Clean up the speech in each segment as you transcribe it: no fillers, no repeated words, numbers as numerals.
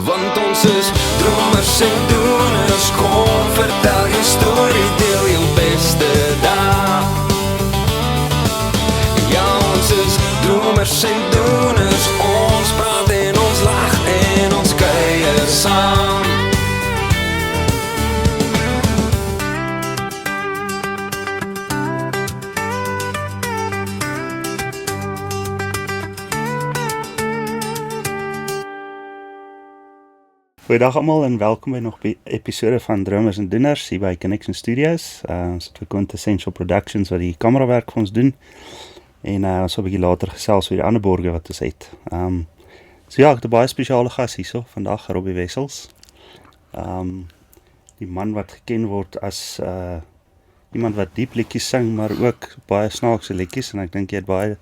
Want ons is dromers en doeners. Kom, vertel jou storie, deel jou beste dag. Ja, ons is dromers en doeners. Ons praat en ons lag en ons kuier saam. Goeiedag almal en welkom by nog by episode van Dromers en Doeners hier by Connection Studios. Ons het vir Quintessential Productions wat die kamerawerk vir ons doen. En ons sal 'n bietjie later gesels oor die ander borge wat ons het. So ja, ek het 'n baie spesiale gas hierso vandag, Robbie Wessels. Die man wat geken word as iemand wat diep liedjies sing, maar ook baie snaakse liedjies, en ek dink jy het baie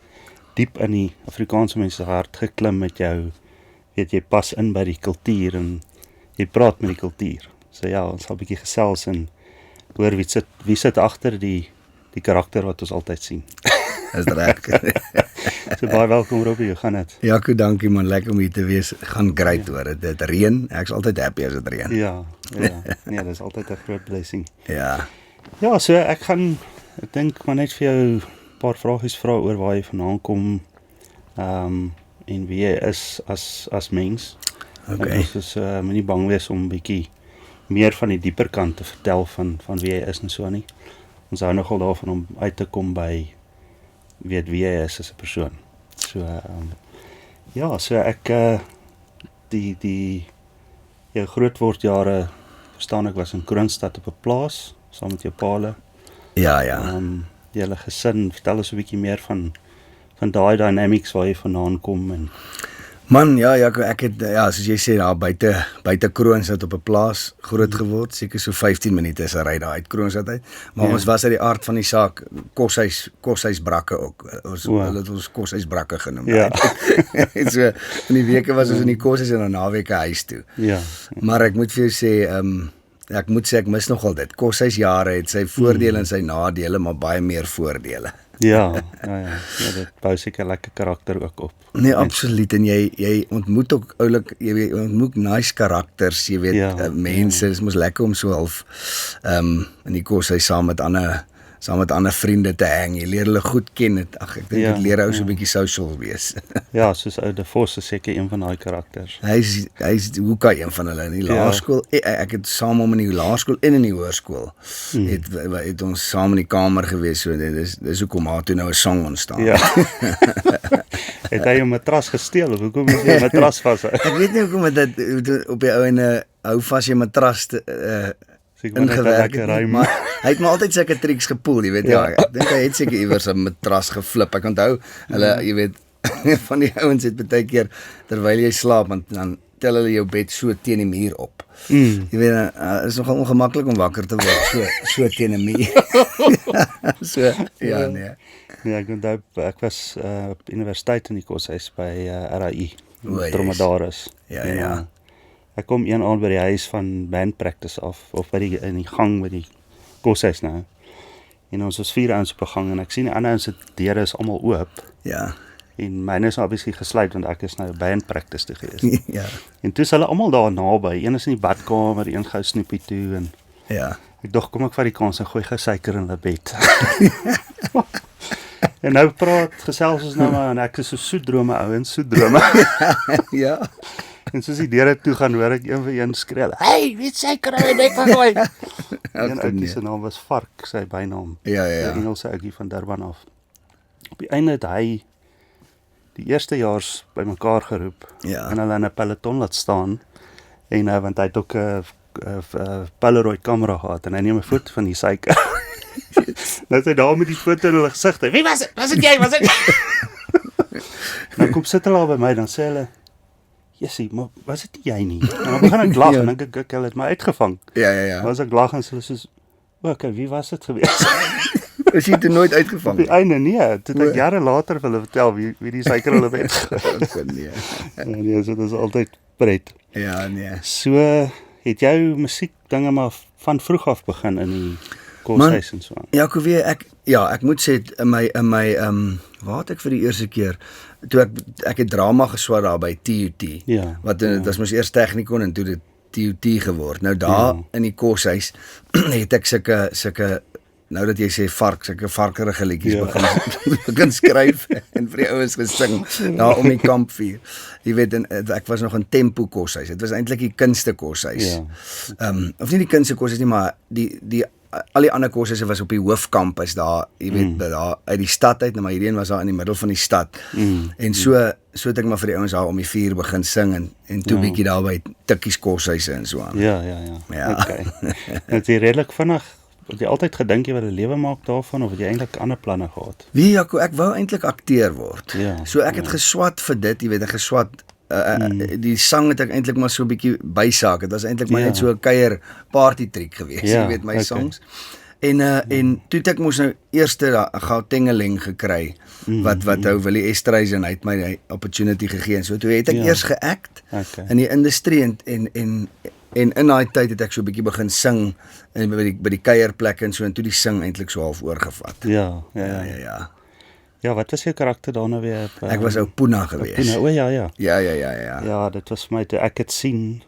diep in die Afrikaanse mense hart geklim met jou. Weet jy pas in by die kultuur en jy praat met die kultuur. So ja, ons sal 'n bietjie gesels en hoor wie sit agter die karakter wat ons altyd sien. Is reg. So baie welkom Robbie, hoe gaan dit? Jaco, dankie man, lekker om hier te wees. Gaan great hoor. Dit reën. Ek's altyd happy as dit reën. Ja. Nee, dit is altyd 'n groot blessing. Ja. Ja, so ek dink maar net vir jou 'n paar vragies vra oor waar jy vandaan kom. En wie jy is as mens. Okay. Ons is moenie bang wees om 'n bietjie meer van die dieper kant te vertel van wie jy is en so nie. Ons hou nogal daarvan om uit te kom by wie jy is as 'n persoon. So ja, so ek jou grootwordjare verstaan ek was in Kroonstad op 'n plaas saam met jou paale. Ja. Die hele gesin, vertel ons 'n bietjie meer van daai dynamics waar jy vandaan kom en Man, ja, Jaco, ek het soos jy sê daar buite Kroonstad op 'n plaas groot geword, seker so 15 minute is 'n ry daar uit Kroonstad uit. Maar ons was uit die aard van die saak koshuisbrakke ook. Hulle het ons koshuisbrakke genoem. Ja. So in die weke was ons in die koshuis en dan naweke huis toe. Ja. Maar ek moet vir jou sê, ek moet sê ek mis nogal dit. Koshuisjare het sy voordele en sy nadele, maar baie meer voordele. Ja, dit bou seker lekker karakter ook op. Nee, absoluut, en jy ontmoet ook oulik, jy ontmoet nice karakters, jy weet, mense, dit is mos lekker om so half in die koshuis saam met ander vriende te hang, jy leer hulle goed ken, ek dink dit leer ou so 'n bietjie social wees. Ja, soos ou De Vos is seker een van daai karakters. Hy's Hoeka een van hulle in die laerskool. Ek het saam hom in die laerskool en in die hoërskool. Het ons saam in die kamer gewees, so dis hoekom maar toe nou 'n song ontstaan. Ja. Het hy 'n matras gesteel of hoekom is hy 'n matras vashou? Ek weet nie hoekom dit op die ou en hou vas jy matras ingewerk het, maar hy het maar altyd sulke triks gepoel, jy weet, ek dink hy het seker iewers 'n matras geflip. Ek onthou, hulle, jy weet, van die ouens het baie keer, terwyl jy slaap, want dan tel hulle jou bed so teen die muur op. Jy weet, is nogal ongemaklik om wakker te word, so teen 'n muur. So, nee. Nee, ek onthou, ek was op universiteit in die koshuis by RAI, Dromedaris. Ja. Ek kom een aand by die huis van band practice af, of in die gang by die koshuis nou. En ons was 4 ouens op 'n gang, en ek sien die ander ouens se deure is almal oop. Ja. En myne is obviously gesluit, want ek is nou band practice toe gewees. Ja. En toe is hulle almal daar naby, een is in die badkamer, een gou snoepie toe, en Ja. ek dog, kom ek vat die kans en gooi gou suiker in hulle bed. En nou gesels ons nou maar, en ek is so soetdrome ouens, soetdrome. Ja. En soos die deure toe gaan, hoor ek een vir een skree, "Hey, wie suiker in my bed gegooi?" Een ouetjie se naam was Vark, sy bynaam. Ja. Die Engelse ouetjie van Durban af. Op die einde het hy die eerstejaars bymekaar geroep, en hulle in 'n peloton laat staan, en want hy het ook 'n Polaroid kamera gehad, en hy neem 'n foto van die suiker. Nou is hy daar met die foto in hulle gesigte, "Wie was dit? Was dit jy? Was dit?" Nou kom sit hulle al by my, dan sê hulle, "Jessie, maar was dit jy nie?" En dan begin ek lag, en dan dink ek, hulle het my uitgevang. Ja. Maar as ek lag, en hulle soos, "Okay, wie was dit gewees?" Is jy toe nooit uitgevang? Op die einde nee, toe ek jare later vir hulle vertel wie die suiker hulle bed gegooi. Nee, so dit is altyd pret. Ja, nee. So, het jou musiek dinge maar van vroeg af begin in die koshuis en so aan? Jaco, ek moet sê, in my waar het ek vir die eerste keer, toe ek het drama geswat daar by TUT. Ja. Wat dit was mos eers Technikon en toe dit TUT geword. Nou daar in die koshuis het ek sulke nou dat jy sê sulke varkerige liedjies begin skryf en vir die ouens gesing daar om die kampvuur. Jy weet, ek was nog in Tempo koshuis. Dit was eintlik die kunste koshuis. Of nie die kunste koshuis nie, maar al die ander koshuise was op die hoofkampus daar, jy weet, daar uit die stad uit, maar hierdie een was daar in die middel van die stad. En so het ek maar vir die ouens daar om die vuur begin sing en toe bietjie daar by Tikkies koshuise en so aan. Ja. Okay. Het jy redelik vinnig het jy altyd gedink jy wil 'n lewe maak daarvan of het jy eintlik ander planne gehad? Wie Jaco, ek wou eintlik akteur word. Ja, so ek het geswat vir dit, jy weet, ek geswat die sang het ek eintlik maar so 'n bietjie bysaak. Dit was eintlik maar net so 'n kuier party trick geweest, jy weet, my songs. En toe het ek mos nou eerste Gautengeling gekry wat ou Willie Estreisen uit my opportunity gegee en so toe het ek eers geact in die industrie en in daai tyd het ek so 'n bietjie begin sing en by die kuierplekke en so en toe die sing eintlik so half oorgevat. Ja. Ja, wat was jou karakter dan nou weer? Ek was ou Puna geweest. Puna, ja. Ja. Ja, dit was my toe ek het sien,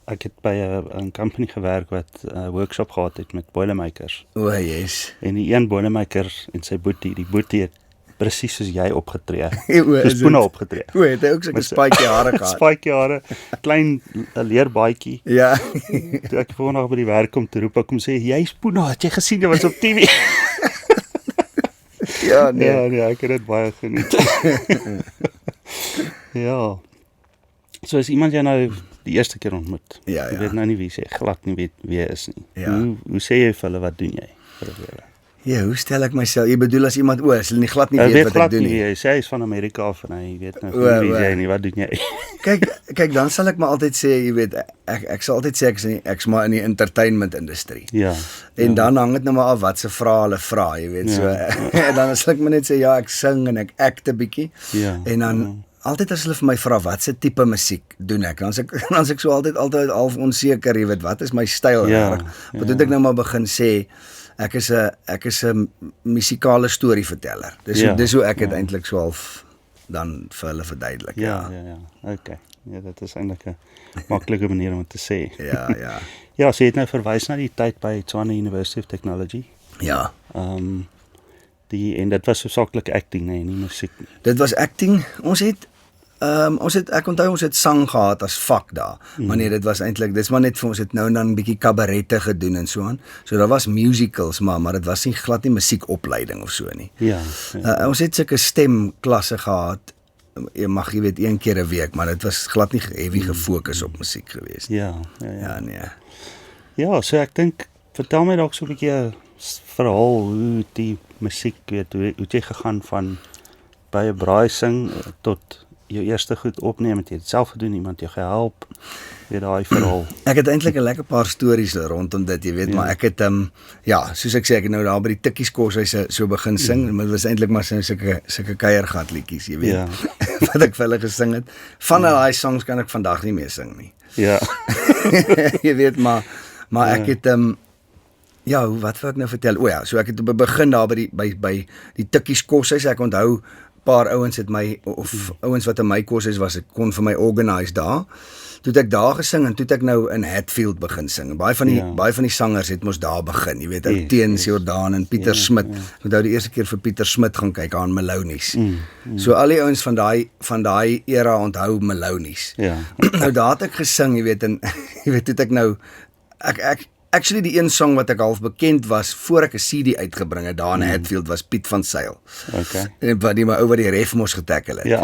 ek het by 'n company gewerk wat 'n workshop gehad het met boilermakers. O, yes. En die een boilermaker en sy die boetie het presies soos jy opgetree. Soos Puna opgetree. O, het hy ook so 'n spytjie hare gehad. Spytjie hare, klein leerbaadjie. Ja. Toe ek vanaand by die werk kom te roep, ek kom sê, jy's Puna, het jy gesien jy was op TV? Ja, nee. Ja, ek het dit baie geniet. Ja. So as iemand jy nou die eerste keer ontmoet, jy weet nou nie wie sê, glad nie weet wie hy is nie. Hoe sê jy vir hulle, wat doen jy? Ja, hoe stel ek myself? Jy bedoel as iemand as hulle nie glad nie weet wat ek doen nie. Hy sê hy is van Amerika af en hy weet nou wie jy nie, wat doen jy? Kyk, dan sal ek maar altyd sê, jy weet, ek sal altyd sê ek's maar in die entertainment industrie. Ja. En dan hang dit nou maar af wat se vrae hulle vra, jy weet, so. En dan sal ek maar net sê ja, ek sing en ek act 'n bietjie. Ja. En dan altyd as hulle vir my vra wat se tipe musiek doen ek, dan as ek so altyd half onseker, jy weet, wat is my styl reg? Wat moet ek nou maar begin sê? Ek is 'n musikale storieverteller. Dis hoe ek dit eintlik so half dan vir hulle verduidelik. Ja. Okay. Ja, dit is eintlik 'n maklike manier om te sê. Ja. Ja, so jy het nou verwys na die tyd by Tshwane University of Technology. Ja. En dit was hoofsaaklik acting, nee, nie musiek nie. Dit was acting. Ek onthou ons het sang gehad as vak daar. Maar nee, dit was eintlik, dis maar net vir ons het nou en dan 'n bietjie kabarette gedoen en so aan. So daar was musicals, maar dit was nie glad nie musiekopleiding of so nie. Ja. Ons het sulke stemklasse gehad. Jy weet 1 keer 'n week, maar dit was glad nie heavy gefokus op musiek geweest. Ja. Nee. Ja, so ek dink vertel my dalk so 'n bietjie 'n verhaal hoe die musiek, weet hoe jy gegaan van by 'n braai sing tot jou eerste goed opneem, het jy dit self gedoen, iemand jou gehelp, weet daai verhaal. Ek het eintlik 'n lekker paar stories rondom dit, jy weet, maar ek het soos ek sê, ek het nou daar by die Tikkies koshuise so begin sing, maar dit was eintlik maar sulke kuiergat liedjies, jy weet, wat ek vir hulle gesing het. Van daai songs kan ek vandag nie meer sing nie. Ja. Jy weet, maar ek het wat wil ek nou vertel? So ek het begin daar by die Tikkies koshuise, ek onthou paar ouens het my, of ouens wat in my koshuis was, ek kon vir my organise daar. Toe het ek daar gesing en toe het ek nou in Hatfield begin sing. Baie van die sangers het mos daar begin, jy weet, ou Teens Jordaan en Pieter Smit. Ek onthou die eerste keer vir Pieter Smit gaan kyk aan Malonies. So al die ouens van daai era onthou Malonies. Nou daar het ek gesing, jy weet, en jy weet, toe het ek nou actually die een song wat ek half bekend was voor ek 'n CD uitgebring het daar in Hatfield was Piet van Sail. Okay. En wat my ou wat die ref mos getackle het. Ja.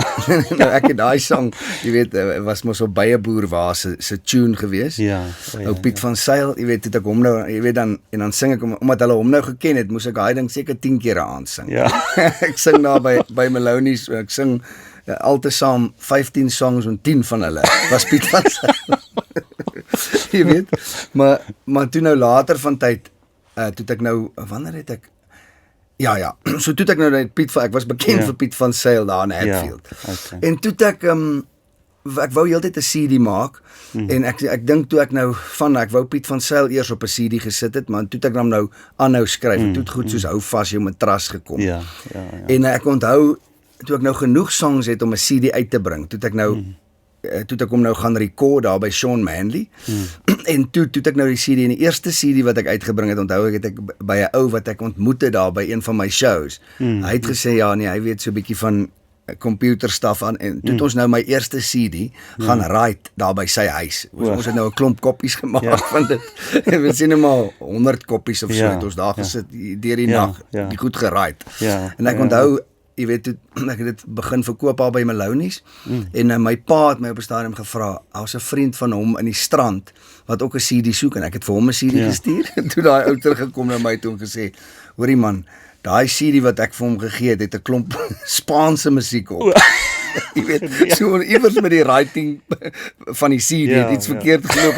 Nou ek het daai song, jy weet, was mos op baie boer waar se tune gewees. Ja. Ou Piet van Sail, jy weet, het ek hom nou, jy weet dan en dan sing ek omdat hulle hom nou geken het, moes ek daai ding seker 10 keer aan sing. Ja. Ek sing daar by Malonies, ek sing altesaam 15 songs en 10 van hulle was Piet van Sail. Jy weet, maar toe nou later van tyd, toe ek nou, wanneer het ek, so toe ek nou ek was bekend vir Piet van Sail daar in Hatfield. En toe ek wou heeltyd 'n CD maak, en ek dink toe ek nou ek wou Piet van Sail eers op 'n CD gesit het, maar toe ek dan nou aanhou skryf, en toe het goed soos hou vas jou matras gekom. En ek onthou, toe ek nou genoeg songs het om 'n CD uit te bring, toe ek hom nou gaan record daar by Sean Manley, en toe ek nou die CD, en die eerste CD wat ek uitgebring het, onthou ek het ek by 'n ou wat ek ontmoette daar by een van my shows, hy het gesê, ja nee, hy weet so 'n bietjie van computerstaf aan, en toe het ons nou my eerste CD gaan write daar by sy huis, ons het nou 'n klomp koppies gemaak van dit, we sien nou maar 100 koppies of so, het ons daar gesit, deur die nag, die goed gewrite, en ek onthou, jy weet, toe ek het dit begin verkoop al by Maloney's, en my pa het my op 'n stadium gevra, was 'n vriend van hom in die strand, wat ook 'n CD soek, en ek het vir hom 'n CD gestuur, en toe daai ou teruggekom na my toe en gesê, hoorie man, daai CD wat ek vir hom gegee het 'n klomp Spaanse musiek op. Jy weet, so iewers met die writing van die CD, het iets verkeerd geloop,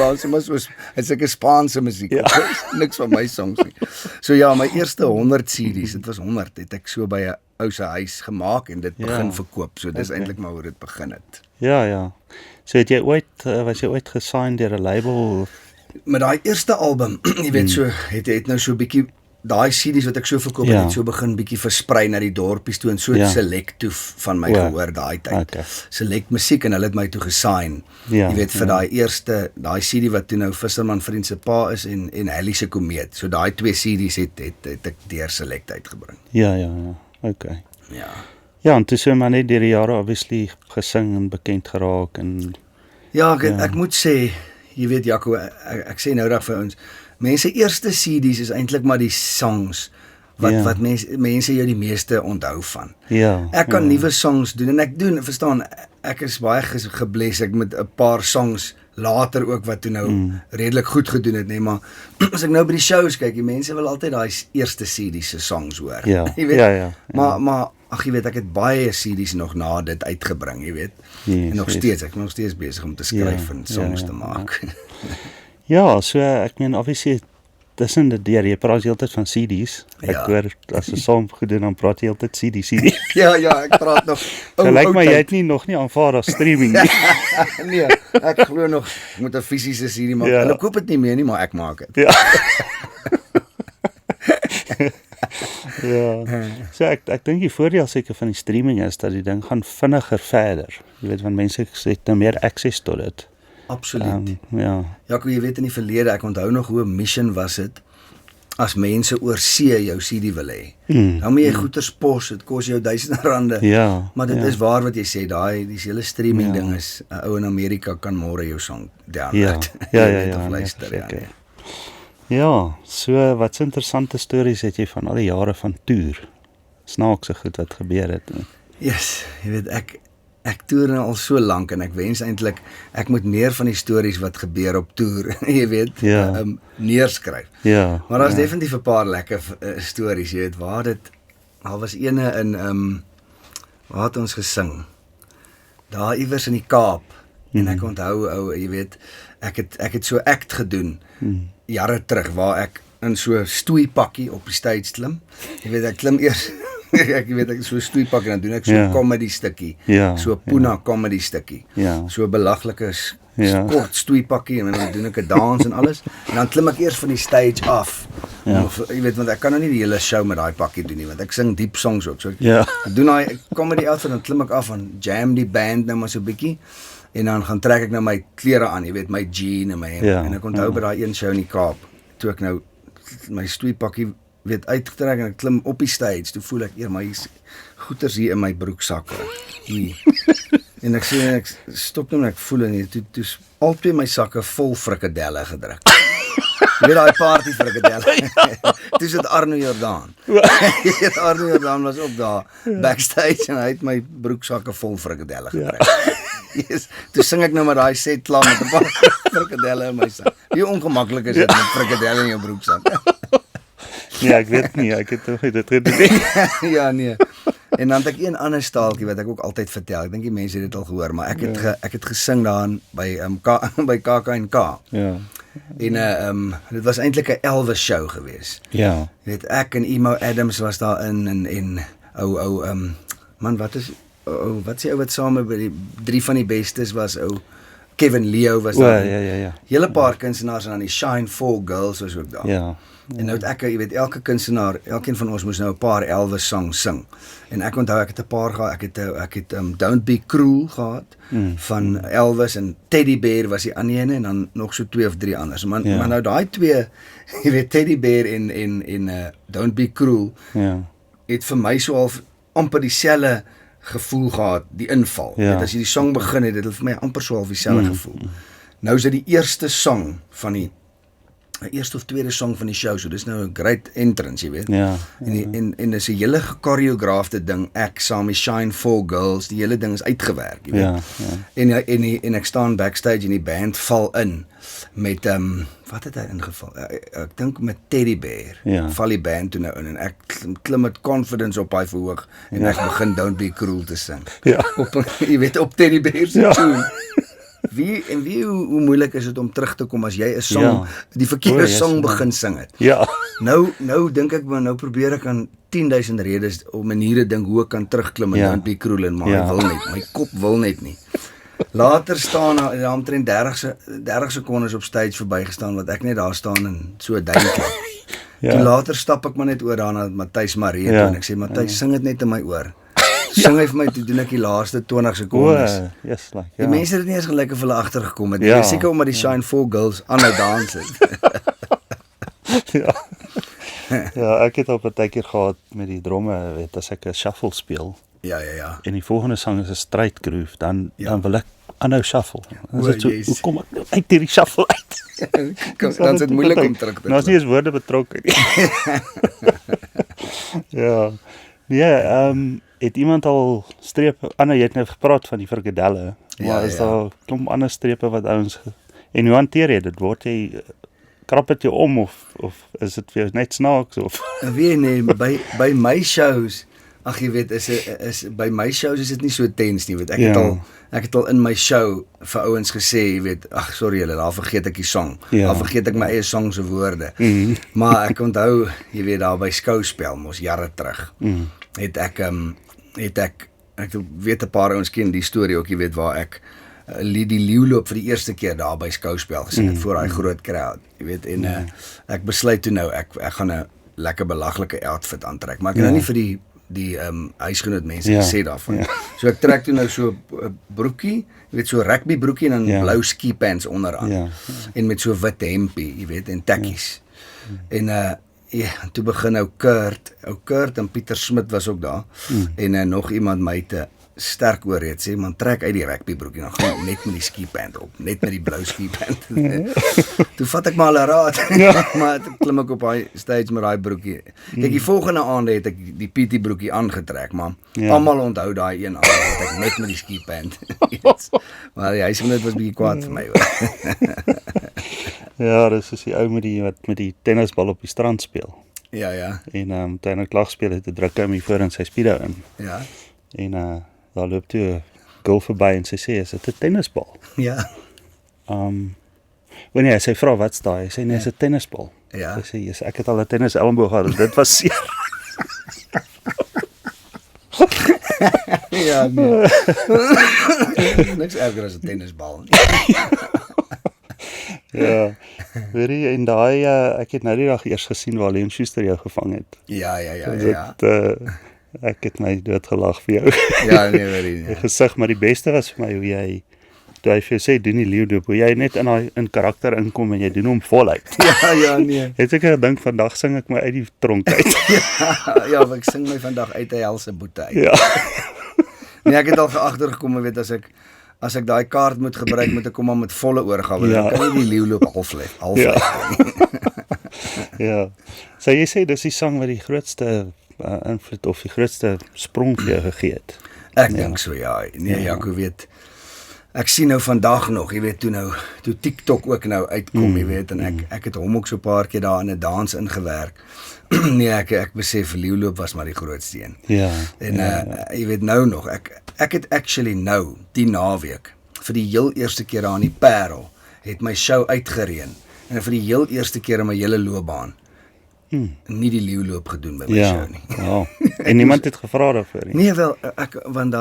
het seker Spaanse musiek op, niks van my songs nie. So ja, my eerste 100 CD's, dit was 100, het ek so by 'n ou se huis gemaak, en dit begin verkoop, so dis eintlik maar hoe dit begin het. Ja. So was jy ooit gesigned deur 'n label? Met daai eerste album, jy weet, so, het nou so 'n bietjie, daai CD's wat ek so verkoop het so begin bietjie versprei na die dorpies toe, en so Select toe van my gehoor daai tyd. Select musiek, en hulle het my toe gesign. Jy weet, vir daai CD wat toe nou Visserman Vriend se pa is, en Halley se Komeet. So daai 2 CD's het ek deur Select uitgebring. Ja, okay. Ja, en toe so maar net deur die jare obviously gesing en bekend geraak, en ja, ek moet sê, jy weet Jaco, ek sê nou dag vir ons, mense eerste CD's is eintlik maar die songs wat mense jou die meeste onthou van. Ek kan nuwe songs doen, en ek verstaan, ek is baie gebless, ek met 'n paar songs later ook wat toe nou redelik goed gedoen het, nee, maar as ek nou by die shows kyk, die mense wil altyd daai eerste CD's se songs hoor. Jy weet, maar ag jy weet, ek het baie CD's nog na dit uitgebring, jy weet. En nog steeds, ek is nog steeds besig om te skryf en songs te maak. Ja, so ek meen obviously tussen dit deur, jy praat heeltyd van CD's. Ek hoor as 'n song gedoen, dan praat jy heeltyd CD. Ja, ek praat nog. So lyk my jy het nie nog nie aanvaar as streaming nie. Nee, ek glo nog ek moet 'n fisiese CD maak. Hulle koop dit nie meer nie, maar ek maak dit. So ek dink die voordeel seker van die streaming is dat die ding gaan vinniger verder. Jy weet, want mense het nou meer access tot dit. Absoluut. Jaco, jy weet in die verlede, ek onthou nog hoe 'n mission was dit, as mense oor see jou CD wil hê. Dan moet jy goeders pos, dit kos jou R1000. Maar dit is waar wat jy sê, die hele streaming ding is, 'n ou in Amerika kan môre jou song download. Ja, so wat se interessante stories het jy van al die jare van toer? Snaakse goed wat gebeur het. Yes, jy weet, ek toer nou al so lank, en ek wens eintlik ek moet meer van die stories wat gebeur op toer, jy weet, neerskryf. Maar daar's definitief 'n paar lekker stories, jy weet, daar was ene in waar het ons gesing? Daar iewers in die Kaap. En ek onthou, jy weet, ek het so act gedoen jare terug, waar ek in so stoeipakkie op die stage klim. Jy weet, ek klim eers ek weet, so 'n stoeipakkie, en dan doen ek so 'n comedy stukkie, so 'n Puna comedy stukkie, so 'n belaglike kort stoeipakkie, en dan doen ek 'n dans en alles, en dan klim ek eers van die stage af, jy weet, want ek kan nou nie die hele show met daai pakkie doen nie, want ek sing diep songs ook, so ek doen daai comedy outfit, en dan klim ek af, en jam die band nou maar so bietjie, en dan gaan trek ek nou my klere aan, jy weet, my jean en my hemp, en ek onthou by daai een show in die Kaap, toe ek nou my stoeipakkie weet uitgetrek, en ek klim op die stage, toe voel ek, my goeders hier in my broeksakke, hier, en ek sê, ek stop nou, en ek voel, en toe al twee my sakke vol frikadelle gedruk. Jy weet, die party frikadelle, toe is het Arno Jordaan, Arno Jordaan was ook daar, backstage, en hy het my broeksakke vol frikadelle gedruk. Toe sing ek nou maar daai set klaar met 'n paar frikadelle in my sak. Hoe ongemaklik is dit met frikadelle in jou broeksak? Nee, ek weet nie, ek het nog nie dit gedoen. Ja, nee. En dan het ek een ander staaltjie wat ek ook altyd vertel. Ek dink die mense het dit al gehoor, maar ek het gesing daar by KAK&K. En dit was eintlik 'n Elvis show geweest. Jy weet, ek en Emo Adams was daar en man, wat sê ou wat saam by die 3 van die bestes was Kevin Leo was daar. Ja. Hele paar kunstenaars en dan die Shine 4 Girls was ook daar. Ja. En nou het ek, jy weet, elke kunstenaar, elkeen van ons moes nou 'n paar Elvis songs sing. En ek onthou ek het 'n paar gehad, ek het Don't Be Cruel gehad van Elvis en Teddy Bear was die ander ene en dan nog so 2 of 3 anders. Maar nou daai 2, jy weet Teddy Bear en Don't Be Cruel het vir my so half amper dieselfde gevoel gehad, die inval. Weet, as jy die song begin het, dit het vir my amper so half dieselfde gevoel. Nou is dit die eerste song van die eerste of tweede song van die show, so dis nou 'n great entrance, jy weet. En dis 'n hele gekoreograafde ding, ek saam met Shine 4 Girls, die hele ding is uitgewerk, jy weet. En ek staan backstage en die band val in met wat het hy ingeval? Ek dink met Teddy Bear. Val die band toe nou in en ek klim met confidence op hy verhoog en ek begin Don't Be Cruel te sing. Jy weet, op Teddy Bear se tune. Hoe moeilik is dit om terug te kom as jy 'n song, die verkeerde song begin sing het. Nou dink ek, maar nou probeer ek aan 10.000 redes of maniere dink hoe ek kan terugklim en Don't Be Cruel en maar ek wil net, my kop wil net nie. Later staan daar omtrent 30 sekondes op stage verbygestaan wat ek net daar staan en so duinklap. Toe later stap ek maar net oor daar na Matthys Maree toe en ek sê Matthys, sing dit net in my oor. Sing hy vir my, toe doen ek die laaste 20 sekondes. Die mense het dit nie eens gelyk of hulle agtergekom het. Dit is seker omdat die Shine 4 Girls aanhou dans het. Ek het al 'n tydjie gehad met die dromme, weet as ek 'n shuffle speel. Ja. En die volgende sang is 'n straight groove, dan wil ek aanhou shuffle. Dan is dit so, hoe kom ek nou uit hierdie shuffle uit? Dan is dit moeilik om terug te kom. Nou is nie eens woorde betrokke nie. Het iemand al strepe, jy het nou gepraat van die frikadelle, maar is daar klomp ander strepe wat ouens, en hoe hanteer jy dit, word jy, krap het jy om, of is dit vir jou net snaaks, of? Weet nie, by my shows, ag jy weet, by my shows is dit nie so tens nie, weet, ek het al in my show vir ouens gesê, jy weet, ag sorry julle, daar vergeet ek die song, daar vergeet ek my eie song se woorde, maar ek onthou, jy weet, daar by Skouspel, mos jare terug, het ek weet 'n paar ouens ken die storie ook, jy weet, waar ek die leeuloop vir die eerste keer daar by Skouspel gesien het, voor daai groot crowd, jy weet, en ek besluit toe nou, ek gaan 'n lekker belaglike outfit aantrek, maar ek het nou nie vir die huisgenoot mense gesê daarvan. So ek trek toe nou so 'n broekie, jy weet, so rugby broekie en dan blou ski pants onderaan, en met so wit hempie, jy weet, en tekkies, en toe begin ou Kurt en Pieter Smit was ook daar, en nog iemand my te sterk oor het, sê, man, trek uit die rugbybroekie, dan gaan net met die skipant op, net met die blou skipant. Toe vat ek maar hulle raad, maar toe klim ek op die stage met die broekie. Kijk, die volgende aande het ek die PT broekie aangetrek, maar almal onthou die een aande, het ek net met die skipant. Maar die huisgenoot was bietjie kwaad vir my, hoor. Ja, dis is die ou wat met die tennisbal op die strand speel. Ja. En toe hy nou klag speel het, druk hy hom hier voor in sy speedo in. Ja. En daar loop toe 'n girl verby en sy sê, is dit 'n tennisbal? Ja. Wanneer sy vra wat's daai, sy sê nee, is 'n tennisbal. Ja. Sy sê, ek het al 'n tennis elmboog gehad, dit was seer. Ja, nee. Niks erger as 'n tennisbal. Ja, weet jy, en daai, ek het nou die dag eers gesien waar Liam Schuster jou gevang het. Ja. Ek het my doodgelag vir jou. Ja, nee, weet jy. Die gesig, maar die beste was vir my hoe jy, toe hy vir jou sê, doen die leeudoop, hoe jy net in karakter inkom en jy doen hom voluit. Ja, nee. Het ek gedink, vandag sing ek my uit die tronk uit. Ja, ek sing my vandag uit die helse boete uit. Ja. Nee, ek het al agtergekom, weet, as ek daai kaart moet gebruik, moet ek kom maar met volle oorgawe, dan kan jy die leeuloop halfleg. Ja. So jy sê, dis die sang wat die grootste invloed of die grootste sprong vir jou gegee het. Ek dink so, ja. Nee, Jaco, weet, ek sien nou vandag nog, jy weet, toe TikTok ook nou uitkom, jy weet, en ek het hom ook so 'n paar keer daar in 'n dans ingewerk. Nee, ek besef, leeuloop was maar die grootste een. Ja. En jy weet, nou nog, ek het actually nou, die naweek, vir die heel eerste keer daar in die Parel, het my show uitgereën, en vir die heel eerste keer in my hele loopbaan, nie die leeuloop gedoen by my show nie. En niemand het gevra daarvoor nie? Nee wel, want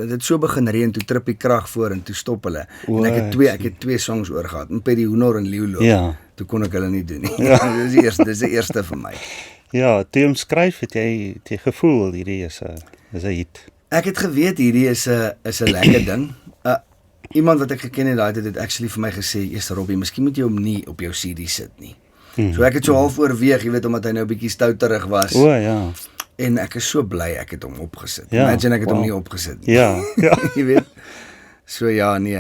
dit so begin reën, toe trip die krag voor en toe stop hulle. En ek het twee songs oor gehad, By die Hoender en Leeuloop. Ja. Toe kon ek hulle nie doen nie. Ja. Dis die eerste vir my. Ja, toe jy omskryf het jy gevoel hierdie is 'n hit. Ek het geweet hierdie is 'n lekker ding. Iemand wat ek geken het daai het actually vir my gesê, "Eers Robbie, miskien moet jy hom nie op jou CD sit nie." So ek het so half oorweeg, jy weet, omdat hy nou 'n bietjie stouterig was. Ja. En ek is so bly ek het hom opgesit. Ja, Imagine ek het hom nie opgesit nie. Ja. Jy weet. So ja, nee,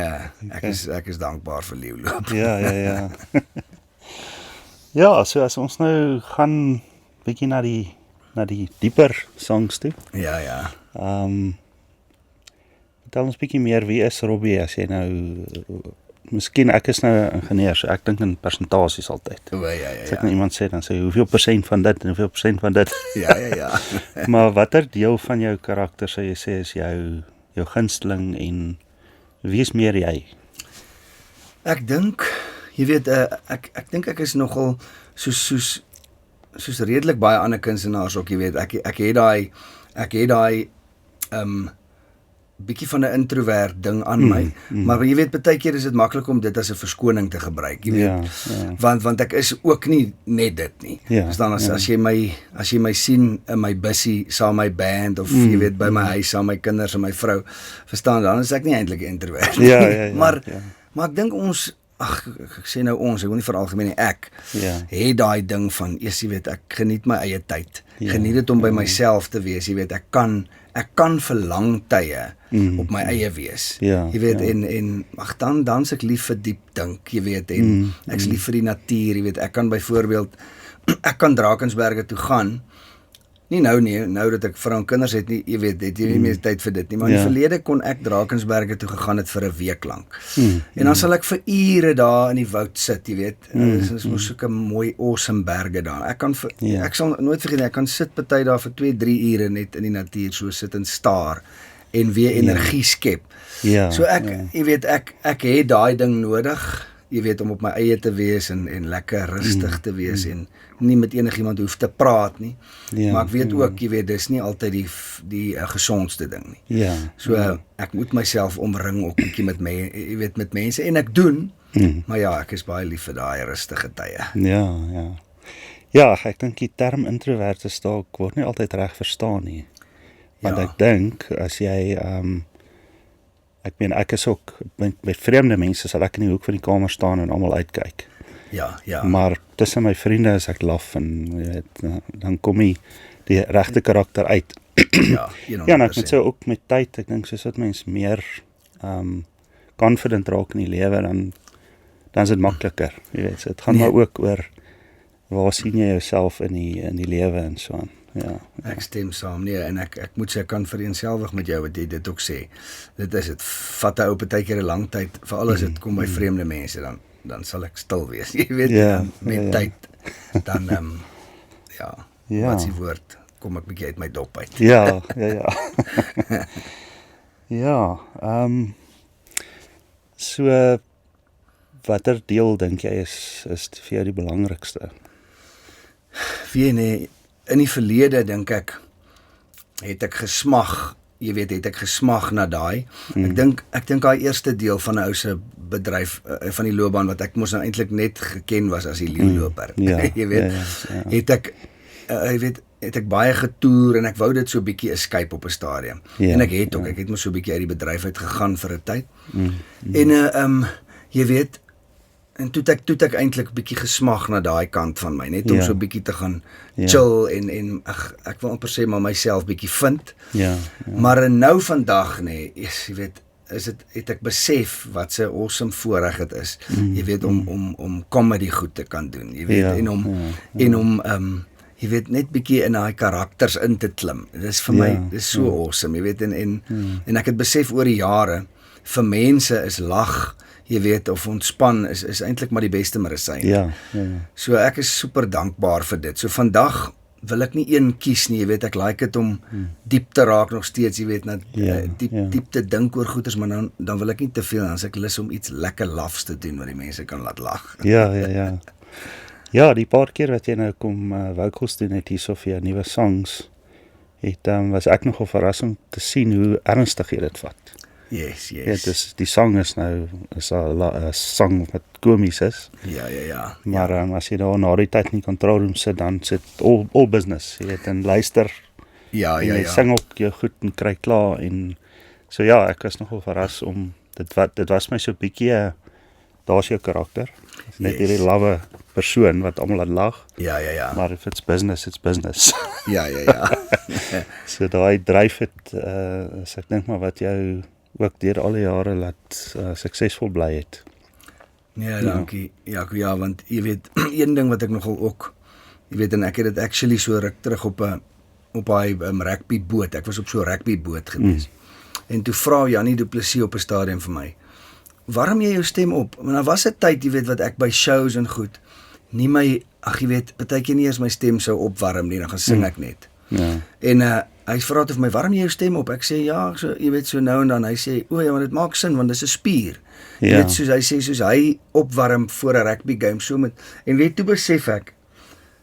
ek is dankbaar vir Leeuloop. Ja. Ja, so as ons nou gaan bietjie na die dieper songs toe. Ja. Vertel ons bietjie meer, wie is Robbie as jy nou miskien ek is nou 'n ingenieur, so ek dink in persentasies altyd. As ek nou iemand sê dan sê hoeveel persent van dit en hoeveel persent van dit. Ja. Maar watter deel van jou karakter sou jy sê is jou gunsteling en wie is meer jy? Ek dink, jy weet, ek dink ek is nogal soos redelik baie ander kunstenaars ook, jy weet, ek het daai bietjie van 'n introvert ding aan my, maar jy weet, baie keer is dit maklik om dit as 'n verskoning te gebruik, jy weet, want ek is ook nie net dit nie. Dan as jy my sien in my bussie saam my band of jy weet by my huis saam my kinders en my vrou, verstaan, dan is ek nie eintlik 'n introvert nie. Maar ek dink ek sê nou ons, ek wil nie veralgemeen nie, ek het daai ding van, jy weet, ek geniet my eie tyd, geniet dit om by myself te wees, jy weet, ek kan vir lang tye op my eie wees, jy weet, en dan ek lief vir diep dink, jy weet, en ek is lief vir die natuur, jy weet, ek kan byvoorbeeld, ek kan Drakensberge toe gaan, nie nou dat ek vrou en kinders het nie, jy weet, het jy nie meer tyd vir dit nie, maar in die verlede kon ek Drakensberge toe gegaan het vir 'n week lank. En dan sal ek vir ure daar in die woud sit, jy weet, is mos sulke mooi awesome berge daar. Ek sal nooit vergeet, ek kan sit party daar vir 2-3 ure net in die natuur, so sit en staar en weer energie skep. So jy weet, ek het daai ding nodig, jy weet, om op my eie te wees en lekker rustig te wees en nie met enigiemand hoef te praat nie. Maar ek weet ook, jy weet, dis nie altyd die gesondste ding nie. So ek moet myself omring ook bietjie met mense en ek doen, maar ja, ek is baie lief vir daai rustige tye. Ja, ek dink die term introvert is dalk word nie altyd reg verstaan nie. Want ek dink as jy ek meen, ek is ook, met vreemde mense sal ek in die hoek van die kamer staan en almal uitkyk. Maar tussen my vriende is ek laf en dan kom die regte karakter uit. En ek moet sê ook met tyd, ek dink soos wat mens meer confident raak in die lewe, dan is dit makliker, jy weet, so, het gaan maar ook oor waar sien jy jouself in die lewe en so aan. Ek stem saam, en ek moet sê, ek kan vereenselwig met jou wat jy dit ook sê. Dit vat 'n ou partykeer 'n lang tyd, veral as dit kom by vreemde mense, dan sal ek stil wees, jy weet, met tyd, dan, wat is die woord, kom ek bietjie uit my dop uit. So, watter deel dink jy is vir jou die belangrikste? In die verlede, dink ek, het ek gesmag, jy weet, het ek gesmag na daai. Ek dink daai eerste deel van 'n ou se bedryf, van die loopbaan, wat ek mos nou eintlik net geken was as die leeuloper. Jy weet, het ek baie getoer en ek wou dit so bietjie escape op 'n stadium. En ek het mos so bietjie uit die bedryf uit gegaan vir 'n tyd. En jy weet, en toe het ek eintlik bietjie gesmag na daai kant van my, net om so bietjie te gaan chill en ek wil amper sê maar myself bietjie vind. Maar nou vandag, jy weet, het ek besef wat se awesome voorreg dit is, jy weet, om comedy goed te kan doen, jy weet, en om jy weet, net bietjie in daai karakters in te klim. Dis vir my, dis so awesome, jy weet, en ek het besef oor die jare, vir mense is lag, jy weet, of ontspan is eintlik maar die beste medisyne. So ek is super dankbaar vir dit. So vandag wil ek nie een kies nie, jy weet, ek like dit om diep te raak nog steeds, jy weet, diep te dink oor goeders, maar dan wil ek nie te veel, dan is ek lus om iets lekker lafs te doen, wat die mense kan laat lag. Ja, die paar keer wat jy nou kom vocals doen het hierso vir jou nuwe songs, was ek nogal verras om te sien hoe ernstig jy dit vat. Yes. Die sang is nou 'n sang wat komies is. Ja. Maar as jy daar na die tyd in die control room sit, dan sit all business, jy weet, en luister. Ja. Jy sing ook jou goed en kry klaar en so ja, ek was nogal verras om dit was my so bietjie daar's jou karakter. Net hierdie lawwe persoon wat almal laat lag. Ja. Maar if it's business, it's business. Ja. So daai dryf het ek dink maar wat jou ook deur al die jare laat suksesvol bly het. Nee, dankie. Ja, want jy weet een ding wat ek nogal ook, jy weet, en ek het dit actually so ruk terug op 'n rugby boot. Ek was op so 'n rugby boot gewees. En toe vra Jannie Du Plessis op 'n stadium vir my, "Warm jy jou stem op?" Want daar was 'n tyd, jy weet, wat ek by shows en goed nie my, jy weet, partykeer nie eens my stem sou opwarm nie, dan gaan sing ek net. Ja. En hy vra toe vir my, "Warm jy jou stem op?" Ek sê, "Ja, so, jy weet, so nou en dan." Hy sê, "O ja, maar dit maak sin want dis 'n spier." Jy weet, soos hy sê, soos hy opwarm voor 'n rugby game, so met, en weet, toe besef ek,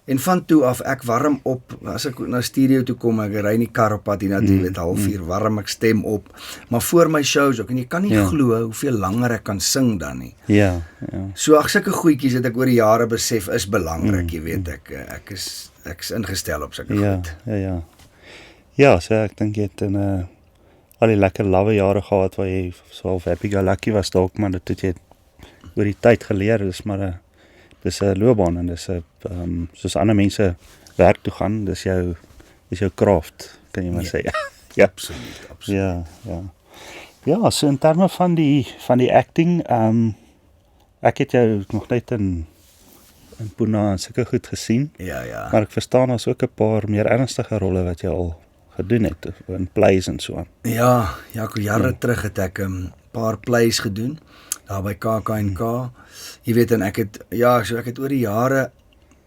en van toe af, ek warm op, as ek na studio toe kom, ek ry in die kar op pad, en jy weet, 0:30 warm ek stem op, maar voor my shows ook, en jy kan nie glo hoeveel langer ek kan sing dan nie. Ja. So, sulke goedjies het ek oor die jare besef, is belangrik, jy weet, ek is ingestel op sulke goed. Ja, so ek dink jy het al die lekker lawwe jare gehad, waar jy so half happy-go-lucky was dalk, maar dit het jy oor die tyd geleer, dis 'n loopbaan en dis 'n soos ander mense werk toe gaan, dis jou craft, kan jy maar sê. Ja, absoluut. Ja, so in terme van die acting, ek het jou nog net in Puna sulke goed gesien. Ja. Maar ek verstaan daar's ook 'n paar meer ernstige rolle wat jy al gedoen het in plays en so aan. Ja, jare terug het ek 'n paar plays gedoen daar by KAK&K. Jy weet, en ek het oor die jare,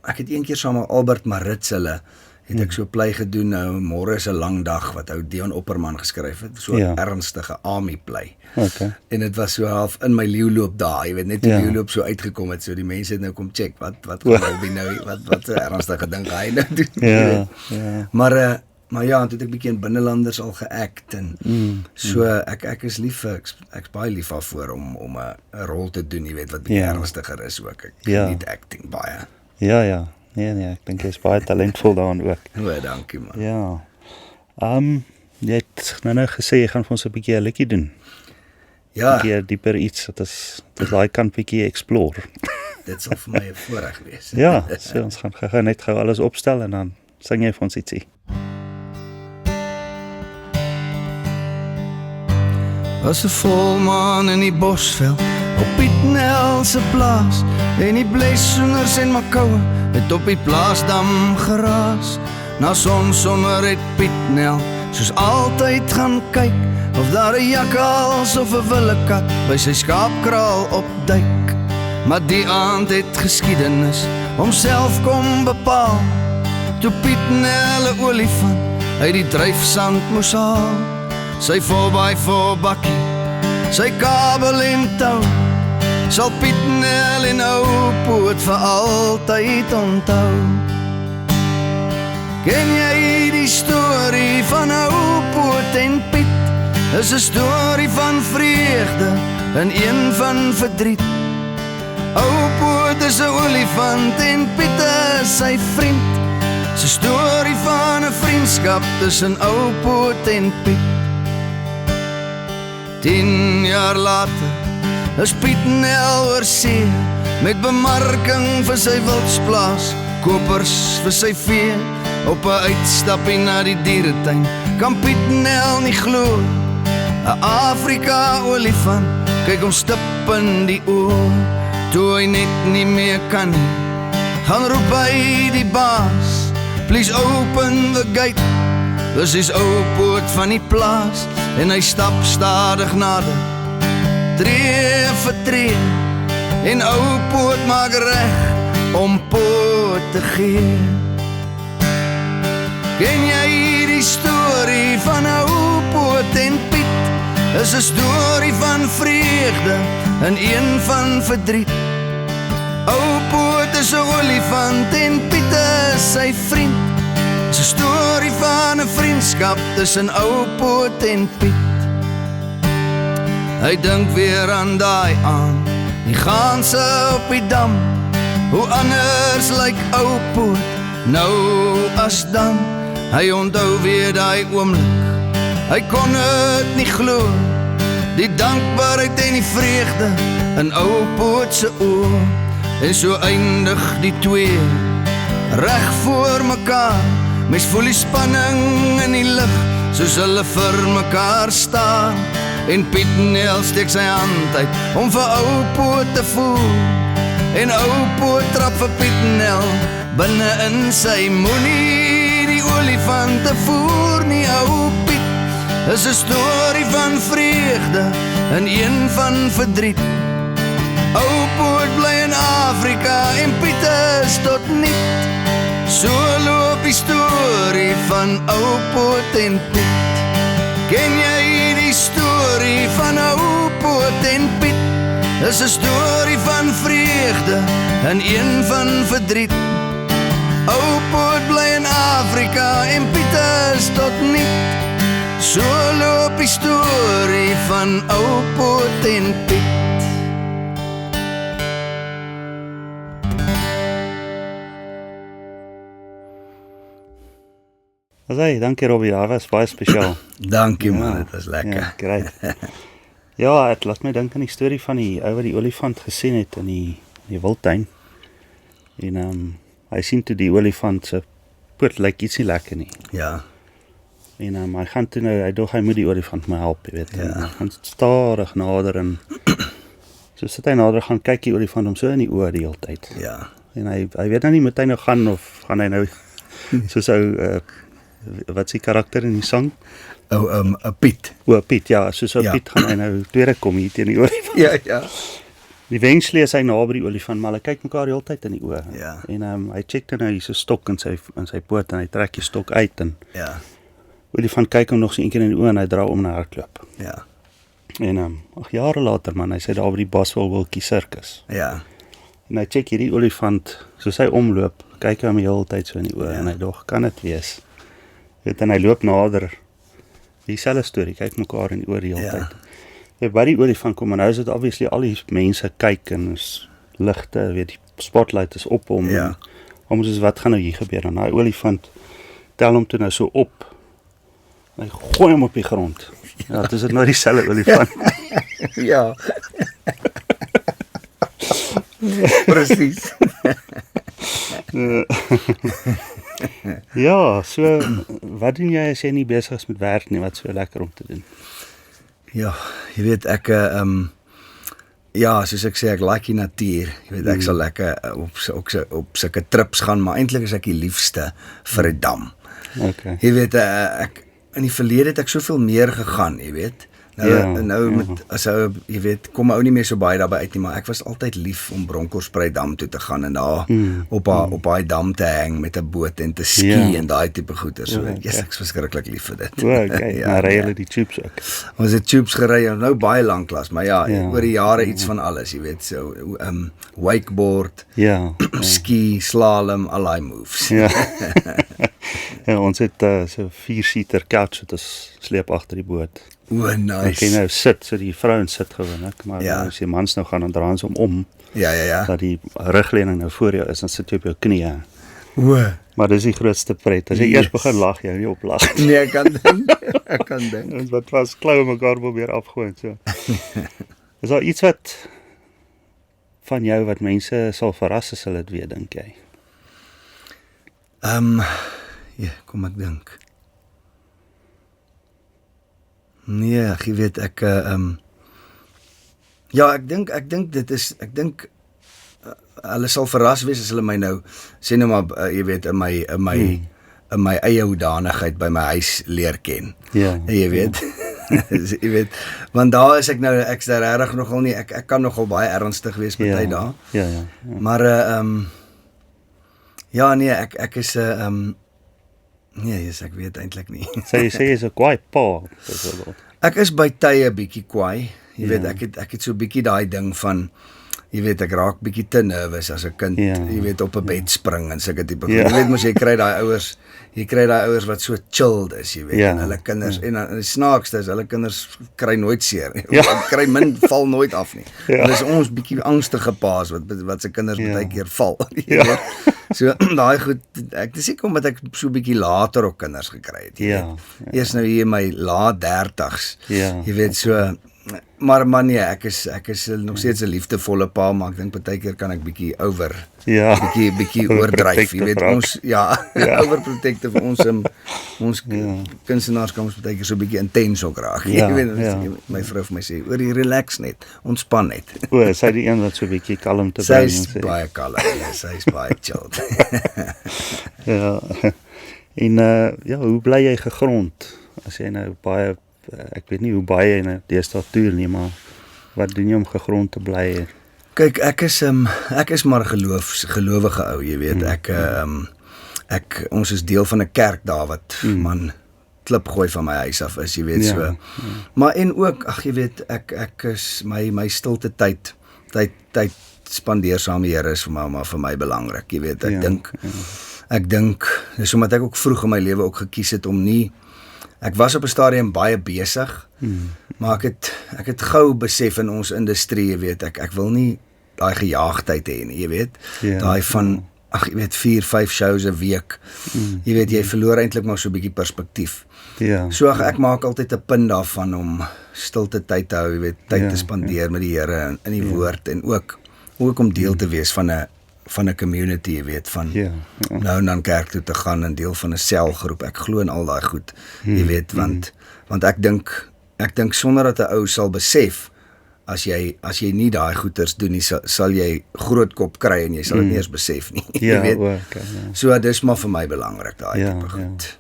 ek het een keer saam met Albert Maritz het ek so 'n play gedoen, nou Môre is 'n lang dag, wat ou Dion Opperman geskryf het, so 'n ernstige army play. Okay. En dit was so half in my leeuloop daar, jy weet, net die leeuloop so uitgekom het, so die mense het nou kom check, wat Albie nou, wat 'n ernstige ding hy nou doen. Ja. Maar ja, en toe het ek bietjie in Binnelanders al geact en so ek is lief, ek's baie lief daarvoor om 'n rol te doen, jy weet, wat bietjie ernstiger is ook. Ek geniet acting baie. Ja. Nee, ek dink jy is baie talentvol daarin ook. O, dankie man. Ja. Jy het nou gesê jy gaan vir ons 'n bietjie 'n liedjie doen. Ja. 'n bietjie dieper iets, dat daai kan bietjie explore. Dit sal vir my 'n voorreg wees. Ja, so ons gaan net gou alles opstel en dan sing jy vir ons ietsie. Was 'n volmaan in die Bosveld op Piet Nel se plaas, en die blessoeners en Makoue het op die plaasdam geraas. Na sonsonder het Piet Nel soos altyd gaan kyk of daar 'n jakkals of 'n wilde kat by sy skaapkraal opduik. Maar die aand het geskiedenis homself kom bepaal, toe Piet Nel 'n olifant uit die dryfsand moes haal. Sy 4x4 bakkie, sy kabel en tou, sal Piet Nel en ou Poot vir altyd onthou. Ken jy die storie van ou Poot en Piet? Is 'n storie van vreugde en een van verdriet. Ou Poot is 'n olifant en Piet is sy vriend. 'n storie van 'n vriendskap tussen ou Poot en Piet. 10 jaar later is Piet Nel oor see, met bemarking vir sy wildsplaas, kopers vir sy vee. Op 'n uitstappie na die dieretuin kan Piet Nel nie glo, 'n Afrika olifant kyk hom stip in die oor. Toe hy net nie meer kan nie, gaan roep hy die baas, please open the gate. Dis is ou Poot van die plaas, en hy stap stadig nader, tree vir tree, en ou Poot maak reg om Poot te gee. Ken jy die storie van ou Poot en Piet? Is 'n storie van vreugde en een van verdriet. Ou Poot is 'n olifant en Piet is sy vriend. 'n storie van 'n vriendskap tussen ou Poot en Piet. Hy dink weer aan daai aand, die ganse op die dam. Hoe anders lyk ou Poot nou as dan. Hy onthou weer daai oomblik, hy kon dit nie glo. Die dankbaarheid en die vreugde in ou Poot se oë. En so eindig die twee reg voor mekaar. Mens voel die spanning in die lug, soos hulle vir mekaar staan. En Piet Nel steek sy hand uit om vir ou Poot te voel. En ou Poot trap vir Piet Nel binne in sy moenie. Die olifante voer nie, ou Piet is 'n storie van vreugde en een van verdriet. Ou Poot bly in Afrika en Piet is tot niet. So loop die storie van ou Poot en Piet. Ken jy die storie van ou Poot en Piet? Is 'n storie van vreugde en een van verdriet. Ou Poot bly in Afrika en Piet is tot niet. So loop die storie van ou Poot en Piet. Dankie Robbie, dat was baie spesiaal. Dankie man, dit was lekker. Ja, great. Ja, het laat my dink aan die storie van die ou wat die olifant gesien het in die wildtuin. En hy sien toe die olifant se poot lyk iets nie lekker nie. Ja. En hy gaan toe nou, hy dog hy moet die olifant maar help, jy weet. Ja. En hy gaan stadig nader en so sit hy nader gaan kyk die olifant hom so in die oë die hele tyd. Ja. En hy weet nou nie moet hy nou gaan of gaan hy nou soos ou wat is die karakter in die sang? Piet. Piet, ja, soos Piet gaan hy nou tweede kom hier teen die olifant. Ja. Eventually is hy naby die olifant, maar hy kyk mekaar die hele tyd in die oë. Ja. En hy check dan nou hier so stok in sy poot en hy trek die stok uit en ja. Olifant kyk hom nog so een keer in die oë en hy draai om na hardloop. Ja. En jare later man, hy sê daar by die Boswell Wilkie Circus. Ja. En hy check hierdie olifant, soos hy omloop, kyk hy hom die hele tyd so in die oë en hy dog, kan dit wees? En hy loop nader. Dieselfde storie, kyk mekaar in die oor die hele tyd. Ja, by die olifant kom en nou is dit obviously al die mense kyk en is ligte, weet die spotlight is op hom. Ja. Om soos wat gaan nou hier gebeur? En daai olifant tel hom toe nou so op. En hy gooi hom op die grond. Ja, dit is dit nou dieselfde olifant. Ja. Presies. Ja, so wat doen jy as jy nie besig is met werk nie, wat so lekker om te doen? Ja, jy weet ek ja, soos ek sê, ek like die natuur. Jy weet ek sal lekker op sulke trips gaan, maar eintlik is ek die liefste vir 'n dam. Okay. Jy weet ek in die verlede het ek soveel meer gegaan, jy weet. Met as jy weet, kom ou nie meer so baie daarby uit nie, maar ek was altyd lief om Bronkhorstspruit dam toe te gaan en daar op daai dam te hang met 'n boot en te ski en daai tipe goeder. So ek is verskriklik lief vir dit. Okay. Ja, ry hulle die tubes ook. Ons het tubes gery, nou baie lank klas, maar ja, oor die jare iets van alles, jy weet, so wakeboard, ski, slalom, al daai moves. Ja. Ja, ons het so 4-seater couch wat ons sleep agter die boot. Nice. Ek kan nou sit, so die vrouens sit gewoonlik, maar as die mans nou gaan, dan draai ons om. Ja. Dat die rugleuning nou voor jou is, dan sit jy op jou knieë. Maar dis die grootste pret. As jy eers begin lag, jy nie oplag. Nee, ek kan dink. Ons wat was kloue mekaar probeer afgooi so. Is daar iets wat van jou wat mense sal verras as hulle dit weet, dink jy? Ja, kom ek dink. Nee, jy weet ek ja, ek dink dit is hulle sal verras wees as hulle my nou sê nou maar jy weet in my eie hoedanigheid by my huis leer ken. Ja. Jy weet. Jy weet, want daar is ek's daar regtig nogal nie, ek kan nogal baie ernstig wees met hy daar. Ja. Maar ja nee, ek is nee, ek weet eintlik nie. Jy sê jy's 'n kwaai pa, byvoorbeeld. Ek is by tye bietjie kwaai. Jy weet, ek het so bietjie daai ding van jy weet ek raak bietjie te nervous as 'n kind, jy weet op 'n bed spring en sulke tipe goed. Jy weet mos jy kry daai ouers wat so chilled is, jy weet, en hulle kinders en die snaakste is hulle kinders kry nooit seer nie. Kry val nooit af nie. Hulle is ons bietjie angstige paas wat se kinders baie keer val. So daai goed, ek is seker omdat ek so bietjie later ook kinders gekry het. Eers nou hier in my laat 30s. Jy weet so maar nee, ek is nog steeds 'n liefdevolle pa, maar ek dink baie keer kan ek bietjie bietjie oordryf, jy weet ons overprotective ons kunstenaars kan ons baie keer so bietjie intens ook raak. Jy weet my vrou vir my sê, oor die relax net, ontspan net. Sy die een wat so bietjie kalm te bring. Sy is baie kalm, sy is baie chilled. En hoe bly jy gegrond as jy nou baie ek weet nie hoe baie jy deesdae toer nie, maar wat doen jy om gegrond te bly? Kyk, ek is maar 'n gelowige ou, jy weet, ons is deel van 'n kerk daar wat man klip gooi van my huis af is, jy weet so. Maar en ook, jy weet, ek is my stilte tyd spandeer saam met die Here is vir my belangrik, jy weet, ek dink, dis omdat ek ook vroeg in my lewe ook gekies het om nie. Ek was op 'n stadium baie besig, maar ek het gou besef in ons industrie, jy weet, ek wil nie daai gejaagdheid hê nie, jy weet, daai van, jy weet, 4-5 shows 'n week, jy weet, jy verloor eintlik maar so 'n bietjie perspektief. So ek maak altyd 'n punt daarvan om stilte tyd te hou, jy weet, tyd te spandeer met die Here in die woord, en ook om deel te wees van 'n community, jy weet, van nou en dan kerk toe te gaan en deel van 'n selgroep. Ek glo in al daai goed, jy weet, want ek dink sonder dat 'n ou sal besef as jy nie daai goeters doen nie, sal jy groot kop kry en jy sal dit nie eens besef nie. Jy weet. So dis maar vir my belangrik daai tipe goed.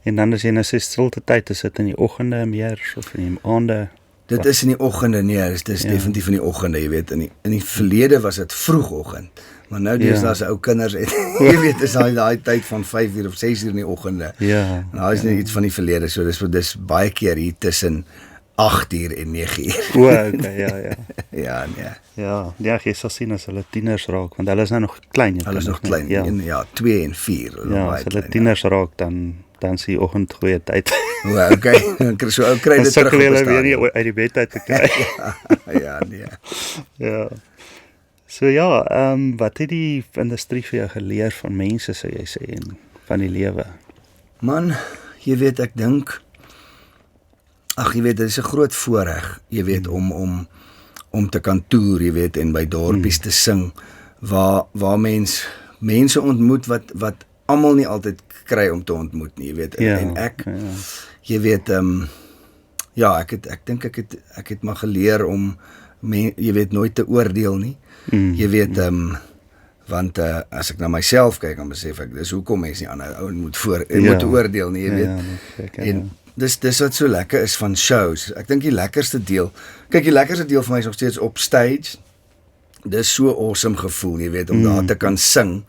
En dan as jy nou sê stilte tyd, is dit in die oggende meer of in die aande? Dit is in die oggende, nee, dit is definitief in die oggende, jy weet, in die verlede was dit vroegoggend. Maar nou deesdae se ou kinders het, jy weet, is daai tyd van 5 uur of 6 uur in die oggende. En daai is net iets van die verlede, so dis baie keer hier tussen 8 uur en 9 uur. Okay, Ja, jy sal sien as hulle tieners raak, want hulle is nou nog klein. Hulle is nog klein, 2 en 4. As hulle tieners raak, dan is die oggend goeie tyd. Okay, so ou kry dit terug op die stadium. Weer nie uit die bed uit te kry. So wat het die industrie vir jou geleer van mense, sou jy sê, en van die lewe? Man, jy weet, ek dink, jy weet, dit is 'n groot voorreg, jy weet, om te kan toer, jy weet, en by dorpies te sing, waar mense ontmoet wat almal nie altyd kry om te ontmoet nie, jy weet, en ek, jy weet, ek dink ek het maar geleer om, jy weet, nooit te oordeel nie, jy weet, want as ek na myself kyk, dan besef ek, dis hoekom mense nie ander ou moet oordeel nie, jy weet, en dis wat so lekker is van shows, ek dink die lekkerste deel vir my is nog steeds op stage, dis so awesome gevoel, jy weet, om daar te kan sing,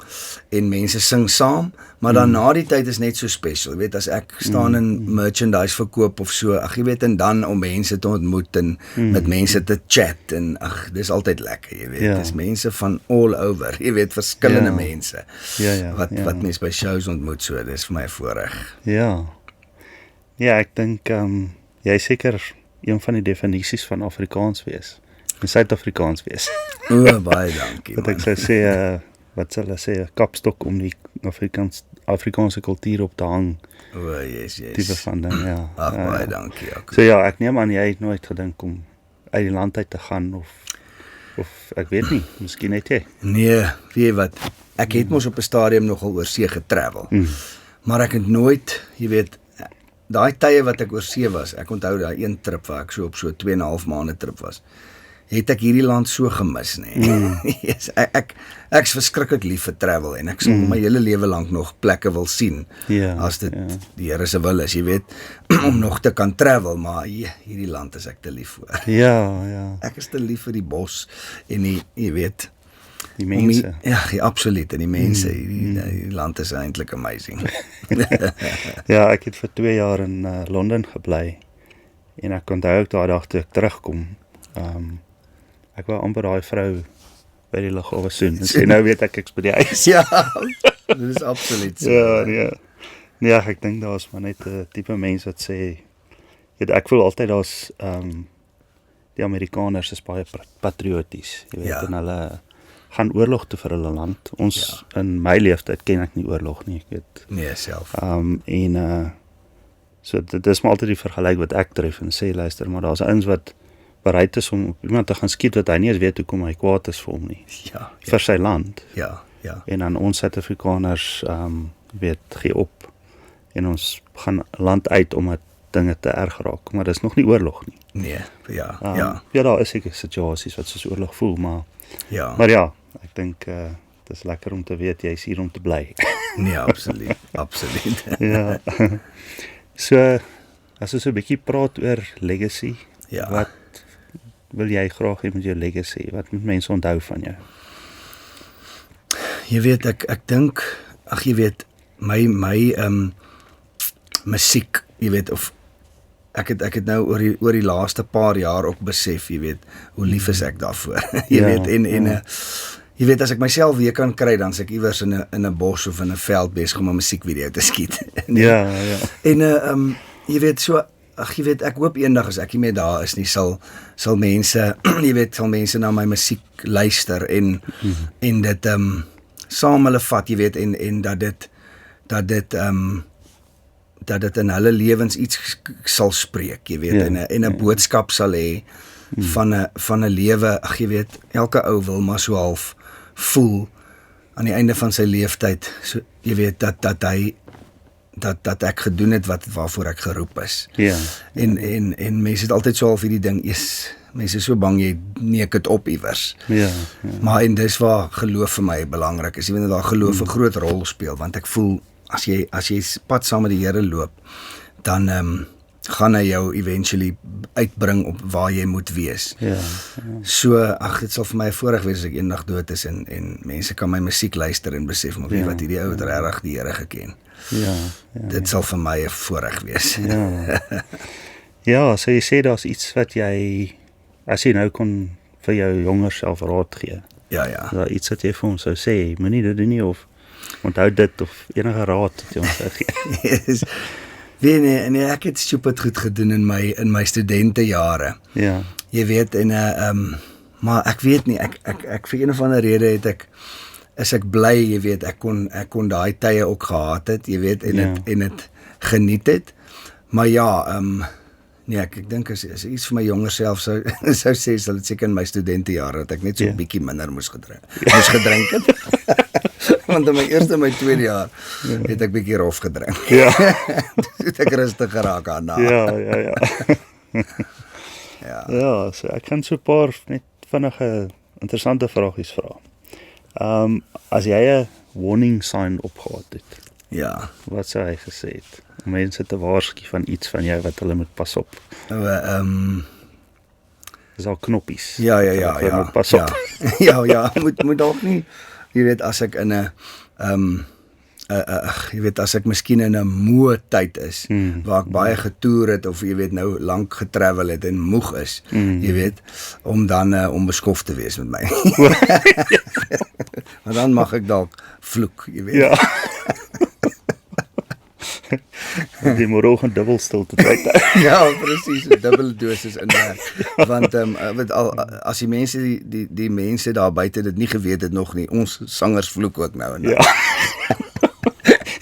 en mense sing saam, maar dan na die tyd is net so special, jy weet, as ek staan in merchandise verkoop of so, jy weet, en dan om mense te ontmoet, en met mense te chat, en dis altyd lekker, jy weet, dis mense van all over, jy weet, verskillende mense, wat mense by shows ontmoet, so, dis vir my 'n voorreg. Ja, ek dink, jy is seker een van die definisies van Afrikaans wees, en Suid-Afrikaans wees. Baie dankie, wat ek sou sê, wat sal hulle sê, 'n kapstok om die Afrikaanse kultuur op te hang. Yes. Tipe van ding, baie dankie. So ek neem aan, jy het nooit gedink om uit die land uit te gaan, of ek weet nie, miskien het jy. Nee, weet jy wat, ek het mos op 'n stadium nogal oor see getravel, maar ek het nooit, jy weet, daai tye wat ek oor see was, ek onthou daai een trip waar ek so op so 2,5 maande trip was, het ek hierdie land so gemis, nee. Yes, ek's verskriklik lief vir travel, en ek sal my hele lewe lank nog plekke wil sien, as dit die Here se wil is, jy weet, om nog te kan travel, maar hierdie land is ek te lief voor. Ek is te lief vir die bos, en jy weet, die mense. Absoluut, en die mense, die land is eintlik amazing. Ek het vir 2 jaar in Londen gebly, en ek onthou ook daai dag toe ek terugkom, ek wou amper daai vrou by die lughawe soen. En sê nou weet ek's by die huis. Ja, dit is absoluut so. Ja. Nee, ek dink daar's maar net 'n tipe mens wat sê, ek voel altyd daar's die Amerikaners is baie patrioties, jy weet, en hulle gaan oorlog toe vir hulle land. Ons in my leeftyd ken ek nie oorlog nie, ek weet. Nee, self. So dit is maar altyd die vergelyk wat ek tref en sê, luister, maar daar's ouens wat bereid is om op iemand te gaan skiet wat hy nie eens weet hoekom hy kwaad is vir hom nie. Vir sy land. Ja. En dan ons Suid-Afrikaners weet, gee op en ons gaan land uit omdat dinge te erg raak, maar dis nog nie oorlog nie. Nee, ja. Ja, daar is seker situasies wat soos oorlog voel, maar maar ek dink dit is lekker om te weet jy is hier om te bly. Nee, absoluut. Ja. So, as ons so 'n bietjie praat oor legacy, wat wil jy graag hê met jou legacy? Wat moet mense onthou van jou? Jy weet, ek dink, jy weet, my musiek, jy weet, of ek het nou oor die laaste paar jaar ook besef, jy weet, hoe lief is ek daarvoor. Jy weet, jy weet, as ek myself weer kan kry, dan is ek iewers in 'n bos of in 'n veld besig om 'n musiekvideo te skiet. Ja. En jy weet, so, jy weet, ek hoop eendag as ek nie meer daar is nie, sal mense, jy weet, sal mense na my musiek luister en dit saam hulle vat, jy weet, en dat dit in hulle lewens iets sal spreek, jy weet, en 'n boodskap sal hê van 'n lewe, jy weet, elke ou wil maar so half voel aan die einde van sy leeftyd, so, jy weet, dat ek gedoen het waarvoor ek geroep is. Ja. En mense het altyd so half hierdie ding, mense is so bang jy neek dit op iewers. Ja. Maar en dis waar geloof vir my belangrik is. Jy weet dat daar geloof 'n groot rol speel, want ek voel as jy pad saam met die Here loop, dan gaan hy jou eventually uitbring op waar jy moet wees. Ja. So, dit sal vir my 'n voorreg wees as ek eendag dood is en mense kan my musiek luister en besef maar wat hierdie ou het regtig die Here geken. Ja. Dit sal vir my 'n voorreg wees. Ja, so jy sê daar's iets wat jy, as jy nou kon vir jou jonger self raad gee. Ja. Daar iets wat jy vir hom sou sê, moenie dit doen nie, of onthou dit, of enige raad wat jy ons sou gee. Nee, ek het stupid goed gedoen in my studentejare. Ja. Jy weet, maar ek weet nie, ek vir een of ander rede is ek bly, jy weet, ek kon daai tye ook gehad het, jy weet, en het geniet het. Maar nee, ek dink as iets vir my jonger self sou sê, sal dit seker in my studentejare, dat ek net so 'n bietjie minder moes gedrink het. Want in my tweede jaar het ek bietjie rof gedrink. Ja. Het ek rustig geraak aan na. Ja, so ek kan so 'n paar net vinnige interessante vragies vra. As jy 'n warning sign opgehad het, wat sou hy gesê het? Om mense te waarsku van iets van jou wat hulle moet pas op. Dis al knoppies. Ja. Moet pas op. Ja, moet dalk nie, jy weet, as ek in 'n jy weet, as ek miskien in 'n moe tyd is, waar ek baie getoer het, of jy weet, nou lank getravel het en moeg is, jy weet, om dan onbeskof te wees met my. Maar dan mag ek dalk vloek, jy weet. Ja. Die môre gaan dubbel stilte tyd. Ja, presies, 'n dubbele dosis in daar. Want as die mense die mense daar buite dit nie geweet het nog nie, ons sangers vloek ook nou en dan. Ja.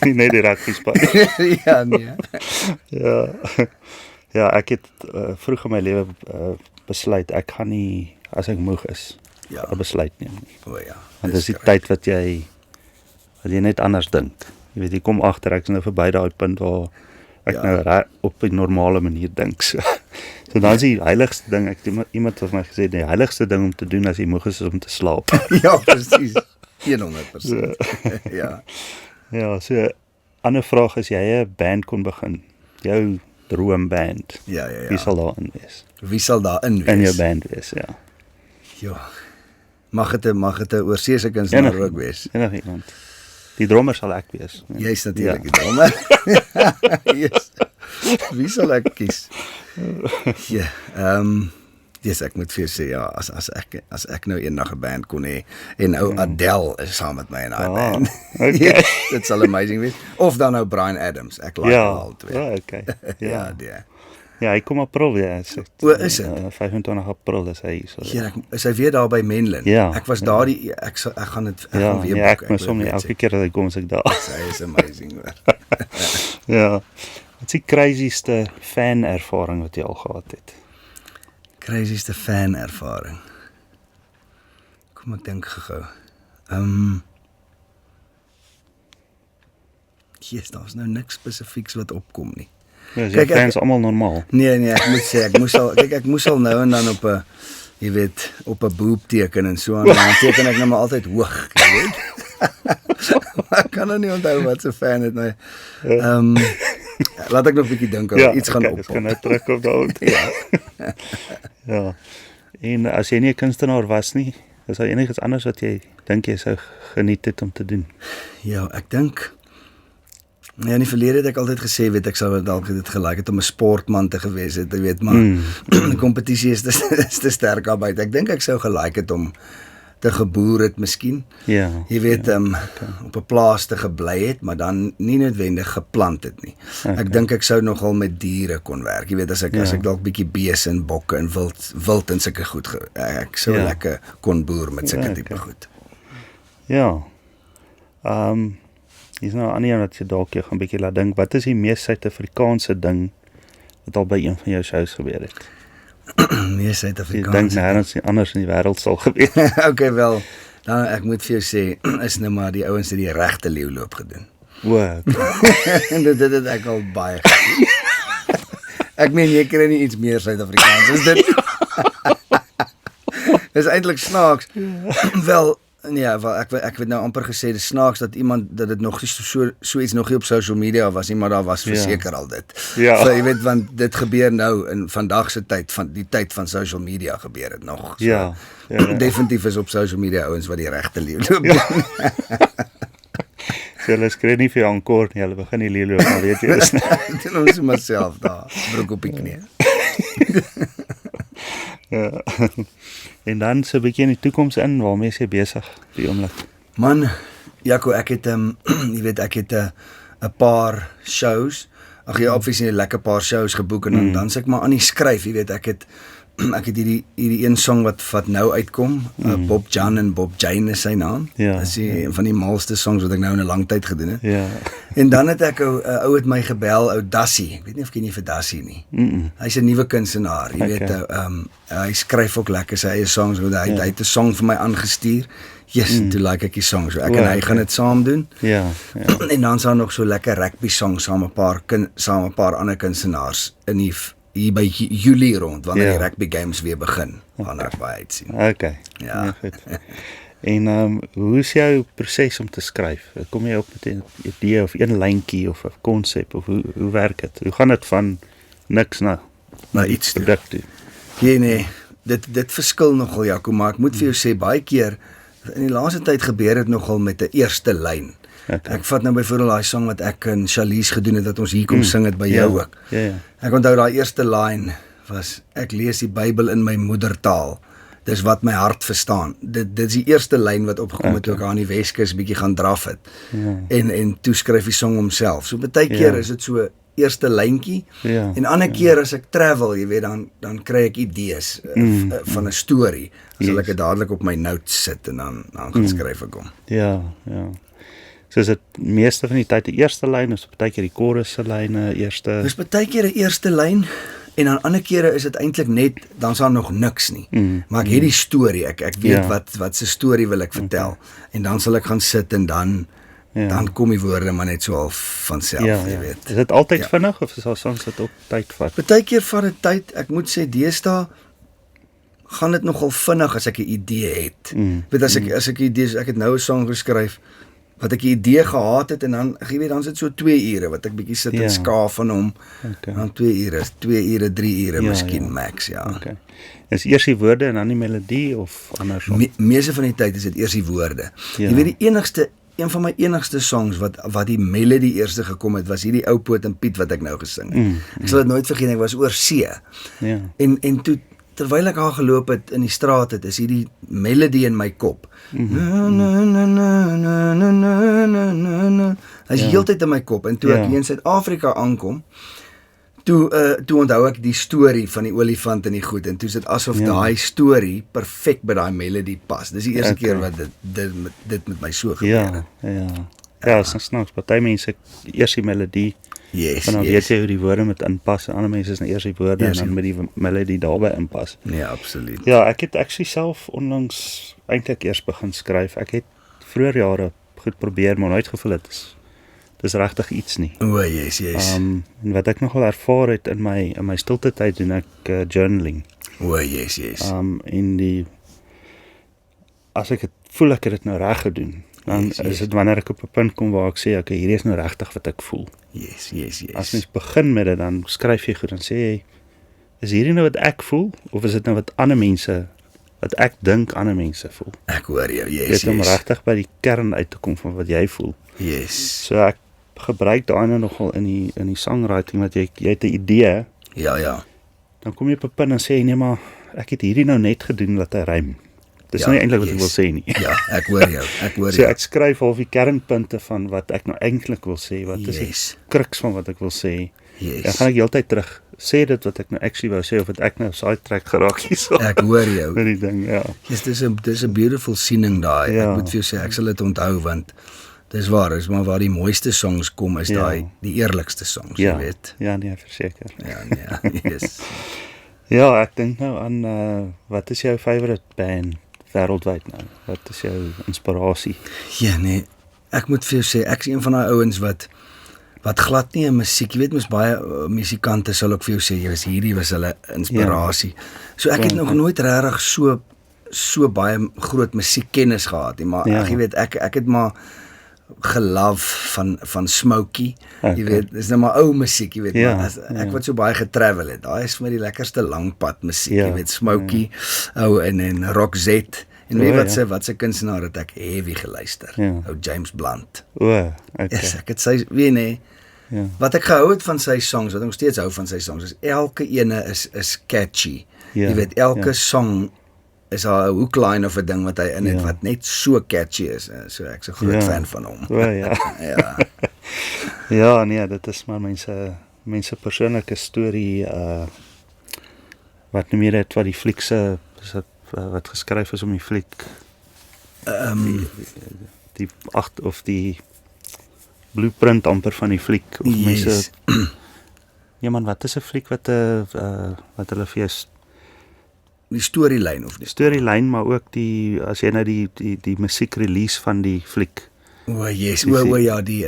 Nie net die rugby-span. Ja, nee. Ja, ek het vroeg in my lewe besluit, ek gaan nie, as ek moeg is, 'n besluit neem nie. Want dis die tyd wat jy net anders dink. Jy weet, jy kom agter, ek is nou verby daai punt waar ek nou op 'n normale manier dink. So dan is die heiligste ding, iemand het my gesê, die heiligste ding om te doen as jy moeg is om te slaap. Ja, presies. 100%. Ja, so ander vraag is, jy 'n band kon begin, jou droomband. Ja. Wie sal daarin wees? Wie sal daarin wees? In jou band wees, ja. Ja. Mag het 'n oorseese kunstenaar ook wees? Enige iemand. Die drummer sal ek wees. Jy's natuurlik die drummer. Yes. Wie sal ek kies? Ja, Dis ek moet vir jou sê ja, as ek nou eendag 'n band kon hê en ou Adele is saam met my in daai band. Okay. Dit sal amazing wees. Of dan nou Bryan Adams. Ek like al twee. Ja, okay. Ja, die. Ja, hy kom April weer. Is dit? 25 April is hy hier so. Ja, is hy weer daar by Menlyn? Ja, ek was daar ek gaan dit gaan weer boek. Ek moet sommer elke keer dat hy kom as ek daar. Hy is amazing hoor. Ja. Wat is die crazyste fan ervaring wat jy al gehad het? Crazyste fan ervaring. Kom ek dink gou. Daar's nou niks spesifieks wat opkom nie. Ja, kyk, fans almal normaal. Nee, ek moet sê ek moes al nou en dan op 'n jy weet, op 'n boob teken en so aan. Dan teken ek nou maar altyd hoog, jy weet. Ek kan nou nie onthou wat 'n fan het nou. Laat ek nog 'n bietjie dink oor iets gaan op. Ek kan net terug op daai. Ja. En as jy nie 'n kunstenaar was nie, is daar enigiets anders wat jy dink jy sou geniet het om te doen? Ja, ek dink in die verlede het ek altyd gesê, weet ek sou dalk dit gelike het om 'n sportman te gewees het, jy weet, maar die kompetisie is te sterk daar buite. Ek dink ek sou gelike het om te geboer het miskien. Ja. Jy weet, op 'n plaas te gebly het, maar dan nie noodwendig geplant het nie. Ek dink ek sou nogal met diere kon werk. Jy weet, as ek dalk bietjie beeste en bokke en wild en sulke goed ek sou lekker kon boer met sulke tipe goed. Ja. Is nou aan wat jy dalk gaan bietjie laat dink, wat is die mees Suid-Afrikaanse ding wat al by een van jou shows gebeur het? Mees Suid-Afrikaanse. Ek dink nêrens anders in die wêreld sal gebeur. Okay, wel, dan ek moet vir jou sê, is nou maar die ouens het die regte leeuloop gedoen. Wow. En dit het ek al baie gedoen. Ek meen, jy kry nie iets meer Suid-Afrikaans as dit. Dis eintlik snaaks. Wel, ja, ek het nou amper gesê dis snaaks dat dit nog so iets nog nie op social media was nie, maar daar was verseker al dit. Ja. So, jy weet, want dit gebeur nou in vandag se tyd, van die tyd van social media gebeur dit nog. So, ja. Definitief is op social media ouens wat die regte leeuloop doen. So hulle skree nie vir jou aankor nie, hulle begin die leeuloop, maar weet jy is nie. Doen ons myself daar, broek op die knie. Ja. En dan so 'n bietjie in die toekoms in, waarmee is jy besig die oomblik? Man, Jaco, ek het jy weet, ek het 'n paar shows. Ag ja, obviously 'n lekker paar shows geboek en dan sê ek maar aan die skryf, jy weet, ek het hierdie een song wat nou uitkom, Bob Jan en Bob Jane is sy naam. Ja, Dis een van die malste songs wat ek nou in 'n lang tyd gedoen het. Ja. En dan het ek 'n ou het my gebel, ou Dassie. Ek weet nie of ken jy vir Dassie nie. Hy's 'n nuwe kunstenaar, jy weet, hy skryf ook lekker sy eie songs, hy het 'n song vir my aangestuur. Yes, toe like ek die song. So ek en hy gaan dit saam doen. Ja. En dan sal nog so lekker rugby song saam 'n paar ander kunstenaars in hier by Julie rond, wanneer die rugby games weer begin, wanneer ek baie uitsien. Okay. Ja, goed. En hoe is jou proses om te skryf? Kom jy op met 'n idee of een lyntjie of 'n konsep of hoe werk dit? Hoe gaan dit van niks na iets toe? Nee, dit verskil nogal, Jaco, maar ek moet vir jou sê, baie keer in die laaste tyd gebeur dit nogal met 'n eerste lyn. Okay. Ek vat nou byvoorbeeld daai song wat ek en Charlize gedoen het, dat ons hier kom sing het by jou ook. Ja. Ek onthou daai eerste line was, ek lees die Bybel in my moedertaal. Dis wat my hart verstaan. Dit is die eerste lyn wat opgekom het toe ek aan die Weskus bietjie gaan draf het. Ja. En toe skryf die song homself. So baie keer is dit so eerste lyntjie. Ja. En ander keer as ek travel, jy weet, dan kry ek idees van 'n storie. Sal ek dit dadelik op my notes sit en dan gaan skryf ek hom. Ja. So is dit meeste van die tyd die eerste lyn, of baie keer die chorus se lyne eerste. Dis baie keer 'n eerste lyn en dan ander kere is dit eintlik net, dan's daar nog niks nie. Maar ek het die storie, ek weet wat se storie wil ek vertel. Okay. En dan sal ek gaan sit en dan kom die woorde maar net so half van self, jy weet. Is dit altyd vinnig of is daar soms dit ook tyd vat? Baie keer vat dit tyd. Ek moet sê deesdae gaan dit nogal vinnig as ek 'n idee het. Weet as ek idees, ek het nou 'n song geskryf wat ek 'n idee gehad het en dan, jy weet, dan sit so 2 ure wat ek bietjie sit en skaaf van hom. Okay. Dan 2 ure, 3 ure miskien max, Okay. Is eers die woorde en dan die melodie of andersom? Meeste van die tyd is dit eers die woorde. Jy weet, een van my enigste songs wat die melodie eerste gekom het, was hierdie Ou Poot en Piet wat ek nou gesing het. Ek sal dit nooit vergeet, ek was oor see. En toe terwyl ek haar geloop het in die straat het, is hierdie melodie in my kop. Hy is heeltyd in my kop, en toe ek hier in Suid-Afrika aankom, toe onthou ek die storie van die olifant en die goed, en toe is dit asof daai storie perfek by daai melodie pas. Dis die eerste keer wat dit met my so gebeur het. Ja, is snaaks, party mense eers die melodie, en dan weet jy hoe die woorde moet inpas, en ander mense is nou eers die woorde, en dan met die melodie daarby inpas. Ja, absoluut. Ja, ek het actually self onlangs eintlik eers begin skryf. Ek het vroeër jare goed probeer, maar nooit gevoel het dis regtig iets nie. Yes. En wat ek nogal ervaar het in my stilte tyd doen ek journaling. Yes. En as ek het voel ek het dit nou reg gedoen, dan is dit wanneer ek op 'n punt kom waar ek sê, okay, hierdie is nou regtig wat ek voel. Yes. As mens begin met dit, dan skryf jy goed, dan sê jy, is hierdie nou wat ek voel, of is dit nou wat ander mense, wat ek dink ander mense voel? Ek hoor jou, Dit om regtig by die kern uit te kom van wat jy voel. So ek gebruik daai nou nogal in die songwriting, wat jy het 'n idee. Ja. Dan kom jy op 'n punt en sê, nee, maar ek het hierdie nou net gedoen dat hy rym. Dis nie eintlik wat ek wil sê nie. Ja, ek hoor jou. So ek skryf half die kernpunte van wat ek nou eintlik wil sê, wat is die kruks van wat ek wil sê. Dan gaan ek heeltyd terug, sê dit wat ek nou actually wou sê, of wat ek nou sidetrack geraak hierso. Ek hoor jou. Met die ding, ja. Dis 'n beautiful siening daai. Ek moet vir jou sê, ek sal dit onthou, want dis maar waar die mooiste songs kom, is daai die eerlikste songs, jy weet. Ja, nee, verseker. Ja, yes. Ja, ek dink nou aan, wat is jou favorite band wêreldwyd nou? Wat is jou inspirasie? Ja, nee, ek moet vir jou sê, ek is een van daai ouens wat glad nie in musiek, jy weet mos baie musikante sal ook vir jou sê, hierdie was hulle inspirasie. So ek het nog nooit regtig so baie groot musiekkennis gehad nie, maar jy weet, ek het maar gelove van Smokey, jy weet, dis nou maar ou musiek, jy weet, maar ek wat so baie getravel het, daai is vir my die lekkerste langpad musiek, jy weet, Smokey, en Roxette, en weet wat se kunstenaar het ek heavy geluister, James Blunt. Ek het sy, weet nie, wat ek gehou het van sy songs, wat ek nog steeds hou van sy songs, is elke ene is catchy, jy weet, elke song is daar 'n hookline of 'n ding wat hy in het, wat net so catchy is, so ek is 'n groot fan van hom. Ja, nee, dit is maar mense persoonlike storie, wat noem jy dit, wat die fliekse, wat geskryf is om die fliek, die die blueprint amper van die fliek, of mense, ja man, wat is 'n fliek wat hulle vir jou, die storylyn of nie? Storylyn, maar ook as jy nou die musiek release van die fliek. Yes, ja, die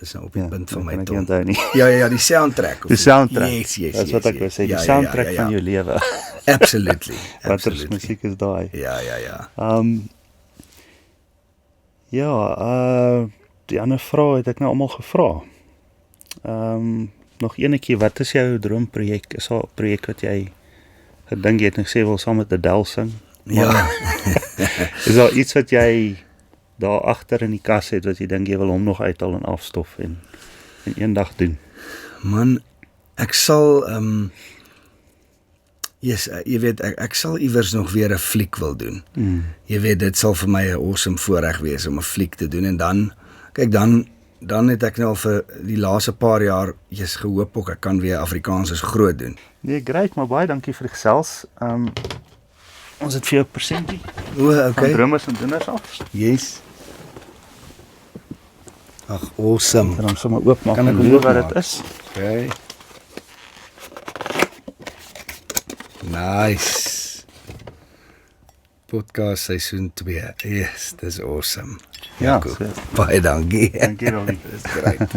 dis nou op die punt van my tong. Ja, die soundtrack. Die soundtrack. Yes. Dis wat ek wil sê, die soundtrack van jou lewe. Absolutely. Wat er musiek is daai. Ja. Die ander vraag het ek nou almal gevra. Nog enetjie, wat is jou droomprojek? Is daar 'n projek wat jy gedink jy het gesê wil saam met Adele sing? Ja. Is daar iets wat jy daar agter in die kas het, wat jy dink jy wil hom nog uithaal en afstof en eendag doen? Man, ek sal, jy weet, ek sal iewers nog weer 'n fliek wil doen. Jy weet, dit sal vir my 'n awesome voorreg wees om 'n fliek te doen, en dan, kyk, dan het ek nou vir die laaste paar jaar gehoop ook, ek kan weer Afrikaans is groot doen. Nee, great, maar baie dankie vir die gesels. Ons het vir jou 'n persentie. Okay. Van Dromers en Doeners af. Yes. Ag, awesome. En dan sommer oopmaak. Kan ek hom weet wat dit is? Okay. Nice. Podcast seisoen 2. Yes, dis awesome. Ja, baie dankie. Dankie Ronnie. Dis great.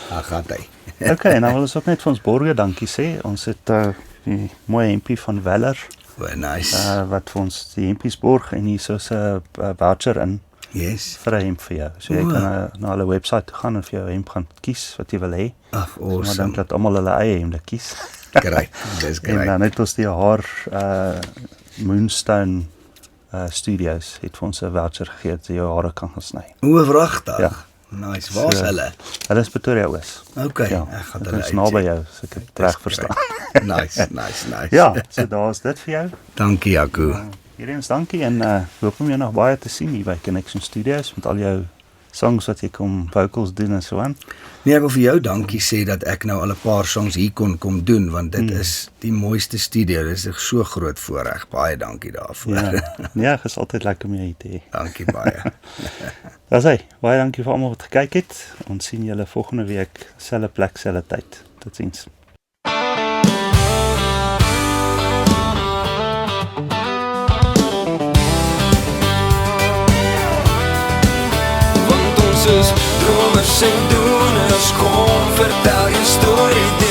Gaat hy. Okay, en dan wil ons ook net vir ons borgers dankie sê. Ons het die mooi hempie van Weller. Nice. Wat vir ons die hempies borg, en hier is 'n voucher in. Yes. Vir 'n hemp vir jou. So jy kan na hulle webwerf toe gaan en vir jou hemp gaan kies wat jy wil hê. Ag, awesome. Maar dan dat almal hulle eie hemde kies. Great. Dis great. En dan het ons die haar Moonstone Studios het vir ons 'n voucher gegee dat jy jou hare kan gaan sny. Wragtig. Ja. Nice, waar is hulle? Hulle is Pretoria Oos. Okay, ja, ek gaan dit hulle is naby jou, as ek het reg verstaan. Nice. Ja, so daar is dit vir jou. Dankie, Jaco. Hierheen dankie en hoop om jou nog baie te sien hier by Connection Studios met al jou songs wat jy kom vocals doen en so aan. Nee, ek wil vir jou dankie sê dat ek nou al 'n paar songs hier kon kom doen, want dit is die mooiste studio, dit is 'n so groot voorreg. Baie dankie daarvoor. Ja, dit is altyd lekker om jou hier te hê. Dankie baie. Dis hy. Baie dankie vir almal wat gekyk het. Ons sien julle volgende week, selfde plek, selfde tyd. Totsiens. Dromers en doeners, kom vertel jou storie.